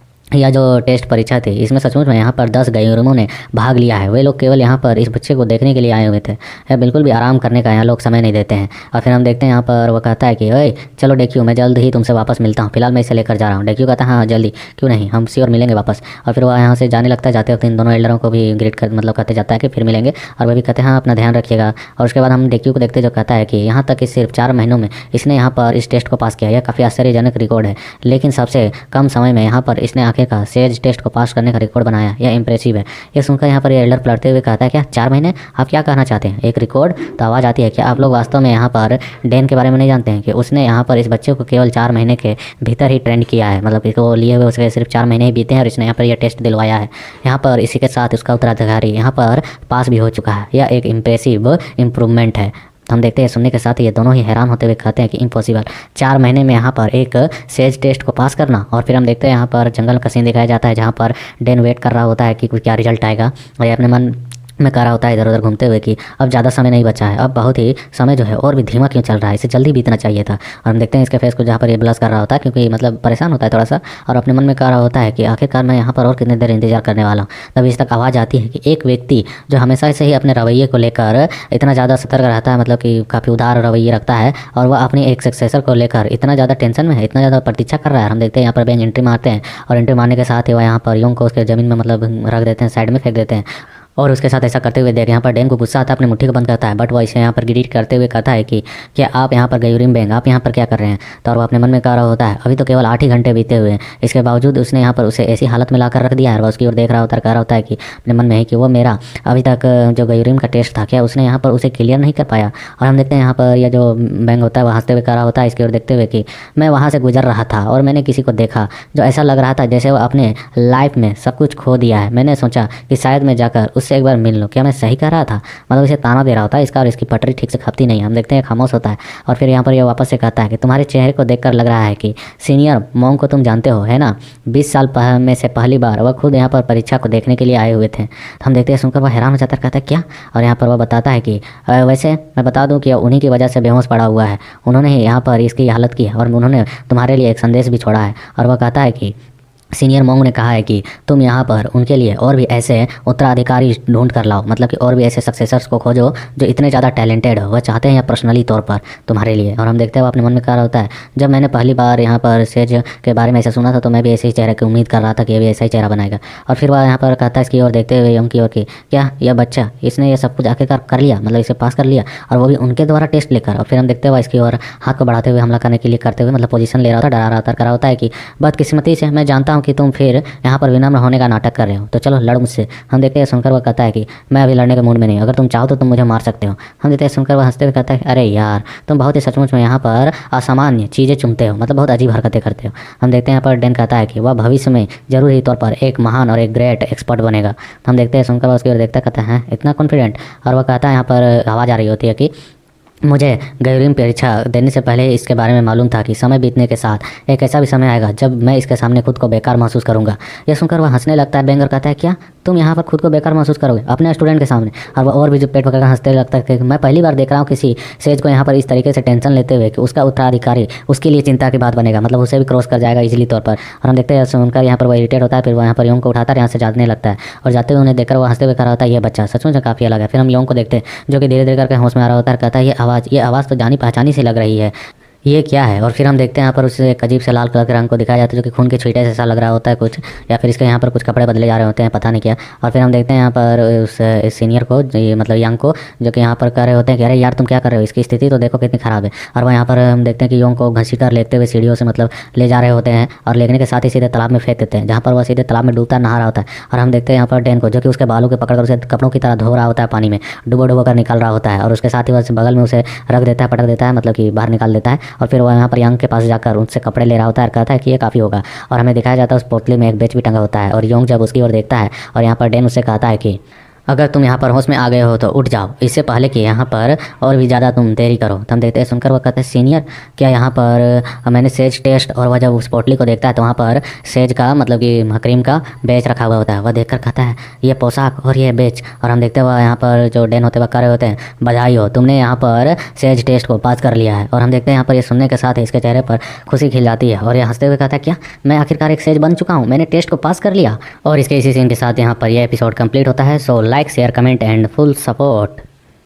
यह जो टेस्ट परीक्षा थी इसमें सचमुच में यहाँ पर 10 गयूरिमों ने भाग लिया है, वे लोग केवल यहाँ पर इस बच्चे को देखने के लिए आए हुए थे, यह बिल्कुल भी आराम करने का यहाँ लोग समय नहीं देते हैं। और फिर हम देखते हैं यहाँ पर वो कहता है कि ओए चलो डेक्यू मैं जल्द ही तुमसे वापस मिलता हूँ, फिलहाल मैं इसे लेकर जा रहा हूँ। डेक्यू कहता है हाँ जल्दी, क्यों नहीं, हम श्योर मिलेंगे वापस। और फिर वह यहाँ से जाने लगता है, जाते वक्त इन दोनों एल्डरों को भी ग्रीट कर मतलब कहते जाता है कि फिर मिलेंगे, और वह भी कहते हैं हाँ अपना ध्यान रखिएगा। और उसके बाद हम डेक्यू को देखते जो कहता है कि यहाँ तक कि सिर्फ 4 महीनों में इसने यहाँ पर इस टेस्ट को पास किया, यह काफ़ी आश्चर्यजनक रिकॉर्ड है, लेकिन सबसे कम समय में यहाँ पर इसने आखिरकार सेज टेस्ट को पास करने का रिकॉर्ड बनाया, यह इंप्रेसिव है। यह सुनकर यहाँ पर ये एल्डर पलटते हुए कहता है क्या 4 महीने, आप क्या कहना चाहते हैं, एक रिकॉर्ड। तो आवाज़ आती है क्या आप लोग वास्तव में यहाँ पर डेन के बारे में नहीं जानते हैं कि उसने यहाँ पर इस बच्चे को केवल 4 महीने के भीतर ही ट्रेंड किया है, मतलब इसको लिए हुए उसके सिर्फ 4 महीने ही बीते हैं और इसने यहाँ पर यह टेस्ट दिलवाया है। यहाँ पर इसी के साथ उसका उत्तराधिकारी यहाँ पर पास भी हो चुका है, यह एक इंप्रेसिव इम्प्रूवमेंट है। हम देखते हैं सुनने के साथ ये दोनों ही हैरान होते हुए कहते हैं कि इम्पॉसिबल, 4 महीने में यहाँ पर एक सेज टेस्ट को पास करना। और फिर हम देखते हैं यहाँ पर जंगल का सीन दिखाया जाता है जहाँ पर डेन वेट कर रहा होता है कि क्या रिजल्ट आएगा, और ये अपने मन में कह रहा होता है इधर उधर घूमते हुए कि अब ज़्यादा समय नहीं बचा है, अब बहुत ही समय जो है और भी धीमा क्यों चल रहा है, इसे जल्दी बीतना चाहिए था। और हम देखते हैं इसके फेस को जहाँ पर ये ब्लश कर रहा होता है क्योंकि मतलब परेशान होता है थोड़ा सा, और अपने मन में कह रहा होता है कि आखिरकार मैं यहाँ पर और कितनी देर इंतजार करने वाला हूँ। तभी इस तक आवाज़ आती है कि एक व्यक्ति जो हमेशा से ही अपने रवैये को लेकर इतना ज़्यादा सतर्क रहता है, मतलब कि काफ़ी उदार रवैये रखता है, और वह अपनी एक सक्सेसर को लेकर इतना ज़्यादा टेंशन में है, इतना ज़्यादा प्रतीक्षा कर रहा है। हम देखते हैं यहाँ पर बैंक एंट्री मारते हैं और एंट्री मारने के साथ ही वह यहाँ पर योंग को उसके ज़मीन में मतलब रख देते हैं, साइड में फेंक देते हैं। और उसके साथ ऐसा करते हुए देख यहाँ पर डैन को गुस्सा आता है, अपनी मुट्ठी को बंद करता है। बट वो इसे यहाँ पर ग्रीट करते हुए कहता है कि क्या आप यहाँ पर गयूरिम बेंग, आप यहाँ पर क्या कर रहे हैं। तो वो अपने मन में कह रहा होता है अभी तो केवल 8 ही घंटे बीते हुए हैं, इसके बावजूद उसने यहाँ पर उसे ऐसी हालत में लाकर रख दिया है। और उसकी ओर देख रहा होता है, कह रहा होता है कि अपने मन में है कि वो मेरा अभी तक जो गयूरिम का टेस्ट था क्या उसने यहाँ पर उसे क्लियर नहीं कर पाया। और हम देखते हैं यहाँ पर यह जो बेंग होता है वो हंसते हुए कह रहा होता है इसकी ओर देखते हुए कि मैं वहाँ से गुजर रहा था और मैंने किसी को देखा जो ऐसा लग रहा था जैसे वो अपने लाइफ में सब कुछ खो दिया है। मैंने सोचा कि शायद मैं जाकर उससे एक बार मिल लूँ। क्या मैं सही कह रहा था। मतलब इसे ताना दे रहा होता है इसका, और इसकी पटरी ठीक से खपती नहीं है। हम देखते हैं खामोश होता है और फिर यहाँ पर यह वापस से कहता है कि तुम्हारे चेहरे को देखकर लग रहा है कि सीनियर मोंग को तुम जानते हो है ना, 20 साल में से पहली बार वह खुद यहाँ पर परीक्षा को देखने के लिए आए हुए थे। तो हम देखते हैं, सुनकर वह हैरान हो जाता है, कहता है क्या। और यहाँ पर वह बताता है कि वैसे मैं बता दूं कि उन्हीं की वजह से बेहोश पड़ा हुआ है, उन्होंने ही यहाँ पर इसकी हालत की है और उन्होंने तुम्हारे लिए एक संदेश भी छोड़ा है। और वह कहता है कि सीनियर मोंग ने कहा है कि तुम यहाँ पर उनके लिए और भी ऐसे उत्तराधिकारी ढूंढ कर लाओ, मतलब कि और भी ऐसे सक्सेसर्स को खोजो जो इतने ज़्यादा टैलेंटेड हो, वह चाहते हैं या पर्सनली तौर पर तुम्हारे लिए। और हम देखते हैं वो अपने मन में कह रहा होता है जब मैंने पहली बार यहाँ पर सेज के बारे में ऐसा सुना था तो मैं भी ऐसे ही चेहरे की उम्मीद कर रहा था कि ये भी ऐसा ही चेहरा बनाएगा। और फिर वह यहाँ पर कहता है इसकी ओर देखते हुए यंग की ओर की, क्या यह बच्चा इसने ये सब कुछ आखिरकार कर लिया, मतलब इसे पास कर लिया और वो भी उनके द्वारा टेस्ट लेकर। और फिर हम देखते हुए इसकी ओर हाथ को बढ़ाते हुए हमला करने के लिए करते हुए मतलब पोजीशन ले रहा था, डरा रहा था, करा होता है कि बदकिस्मती से मैं जानता हूँ कि तुम फिर यहाँ पर विनम्र होने का नाटक कर रहे हो, तो चलो लड़ मुझसे। हम देखते हैं सुनकर वह कहता है कि मैं अभी लड़ने के मूड में नहीं, अगर तुम चाहो तो तुम मुझे मार सकते हो। हम देखते हैं सुनकर वह हंसते हुए कहता है अरे यार तुम बहुत ही सचमुच में यहाँ पर असामान्य चीज़ें चुनते हो, मतलब बहुत अजीब हरकतें करते हो। हम देखते हैं यहाँ पर डैन कहता है कि वह भविष्य में जरूरी तौर पर एक महान और एक ग्रेट एक्सपर्ट बनेगा। तो हम देखते हैं सुनकर वह उसकी ओर देखता कहता है इतना कॉन्फिडेंट। और वह कहता है यहाँ पर आवाज़ आ रही होती है कि मुझे गयूरिम परीक्षा देने से पहले इसके बारे में मालूम था कि समय बीतने के साथ एक ऐसा भी समय आएगा जब मैं इसके सामने खुद को बेकार महसूस करूंगा। यह सुनकर वह हंसने लगता है। बेंगर कहता है क्या तुम यहाँ पर खुद को बेकार महसूस करोगे अपने स्टूडेंट के सामने। और वह और भी जो पेट पकड़ कर हंसते लगता है कि मैं पहली बार देख रहा हूँ किसी सेज को यहाँ पर इस तरीके से टेंशन लेते हुए कि उसका उत्तराधिकारी उसके लिए चिंता की बात बनेगा, मतलब उसे भी क्रॉस कर जाएगा इजीली तौर पर। और हम देखते हैं सुनकर यहाँ पर वह इरिटेट होता है, फिर वह यहाँ पर योंग को उठाता है, यहाँ से जाने लगता है और जाते हुए उन्हें देखकर वह हंसते हुए खड़ा होता है, यह बच्चा सचमुच काफ़ी अलग है। फिर हम योंग को देखते हैं जो कि धीरे धीरे करके होश में आ रहा होता है, कहता है ये आवाज़ तो जानी पहचानी सी लग रही है, ये क्या है। और फिर हम देखते हैं यहाँ पर उसे एक अजीब से लाल कलर के रंग को दिखाया जाता है जो कि खून के छींटे जैसा लग रहा होता है कुछ, या फिर इसके यहाँ पर कुछ कपड़े बदले जा रहे होते हैं, पता नहीं क्या। और फिर हम देखते हैं यहाँ पर उस सीनियर को मतलब यंग को जो कि यहाँ पर कह रहे होते हैं कि अरे यार तुम क्या कर रहे हो, इसकी स्थिति तो देखो कितनी ख़राब है। और वह यहाँ पर हम देखते हैं कि योंग को घसीट कर लेते हुए सीढ़ियों से मतलब ले जा रहे होते हैं और लेने के साथ ही सीधे तालाब में फेंक देते हैं, जहाँ पर वह सीधे तालाब में डूबता नहा रहा होता है। और हम देखते हैं यहाँ पर डैन को जो कि उसके बालों के पकड़कर उसे कपड़ों की तरह धो रहा होता है, पानी में डुबो कर निकाल रहा होता है। और उसके साथ ही वह बगल में उसे रख देता है, पटक देता है, मतलब कि बाहर निकाल देता है। और फिर वह यहाँ पर के पास जाकर उनसे कपड़े ले रहा होता है, कहता है कि ये काफ़ी होगा। और हमें दिखाया जाता है उस पोटली में एक बेच भी टंगा होता है। और योंग जब उसकी ओर देखता है और यहाँ पर डैन उससे कहता है कि अगर तुम यहाँ पर होश में आ गए हो तो उठ जाओ, इससे पहले कि यहाँ पर और भी ज़्यादा तुम देरी करो। तो हम देखते हैं सुनकर वह कहते हैं सीनियर क्या यहाँ पर मैंने सेज टेस्ट। और वह जब उस पोटली को देखता है तो वहाँ पर सेज का मतलब कि क्रीम का बेच रखा हुआ होता है। वह देखकर कहता है ये पोशाक और ये बेच। और हम देखते हैं वह यहाँ पर जो डैन होते वह कर रहे होते हैं बधाई हो तुमने यहाँ पर सेज टेस्ट को पास कर लिया है। और हम देखते हैं यहाँ पर ये सुनने के साथ ही इसके चेहरे पर खुशी खिल जाती है और ये हंसते हुए कहता है क्या मैं आखिरकार एक सेज बन चुका हूँ, मैंने टेस्ट को पास कर लिया। और इसके इसी सीन के साथ यहाँ पर यह एपिसोड कंप्लीट होता है। So like share comment and full support.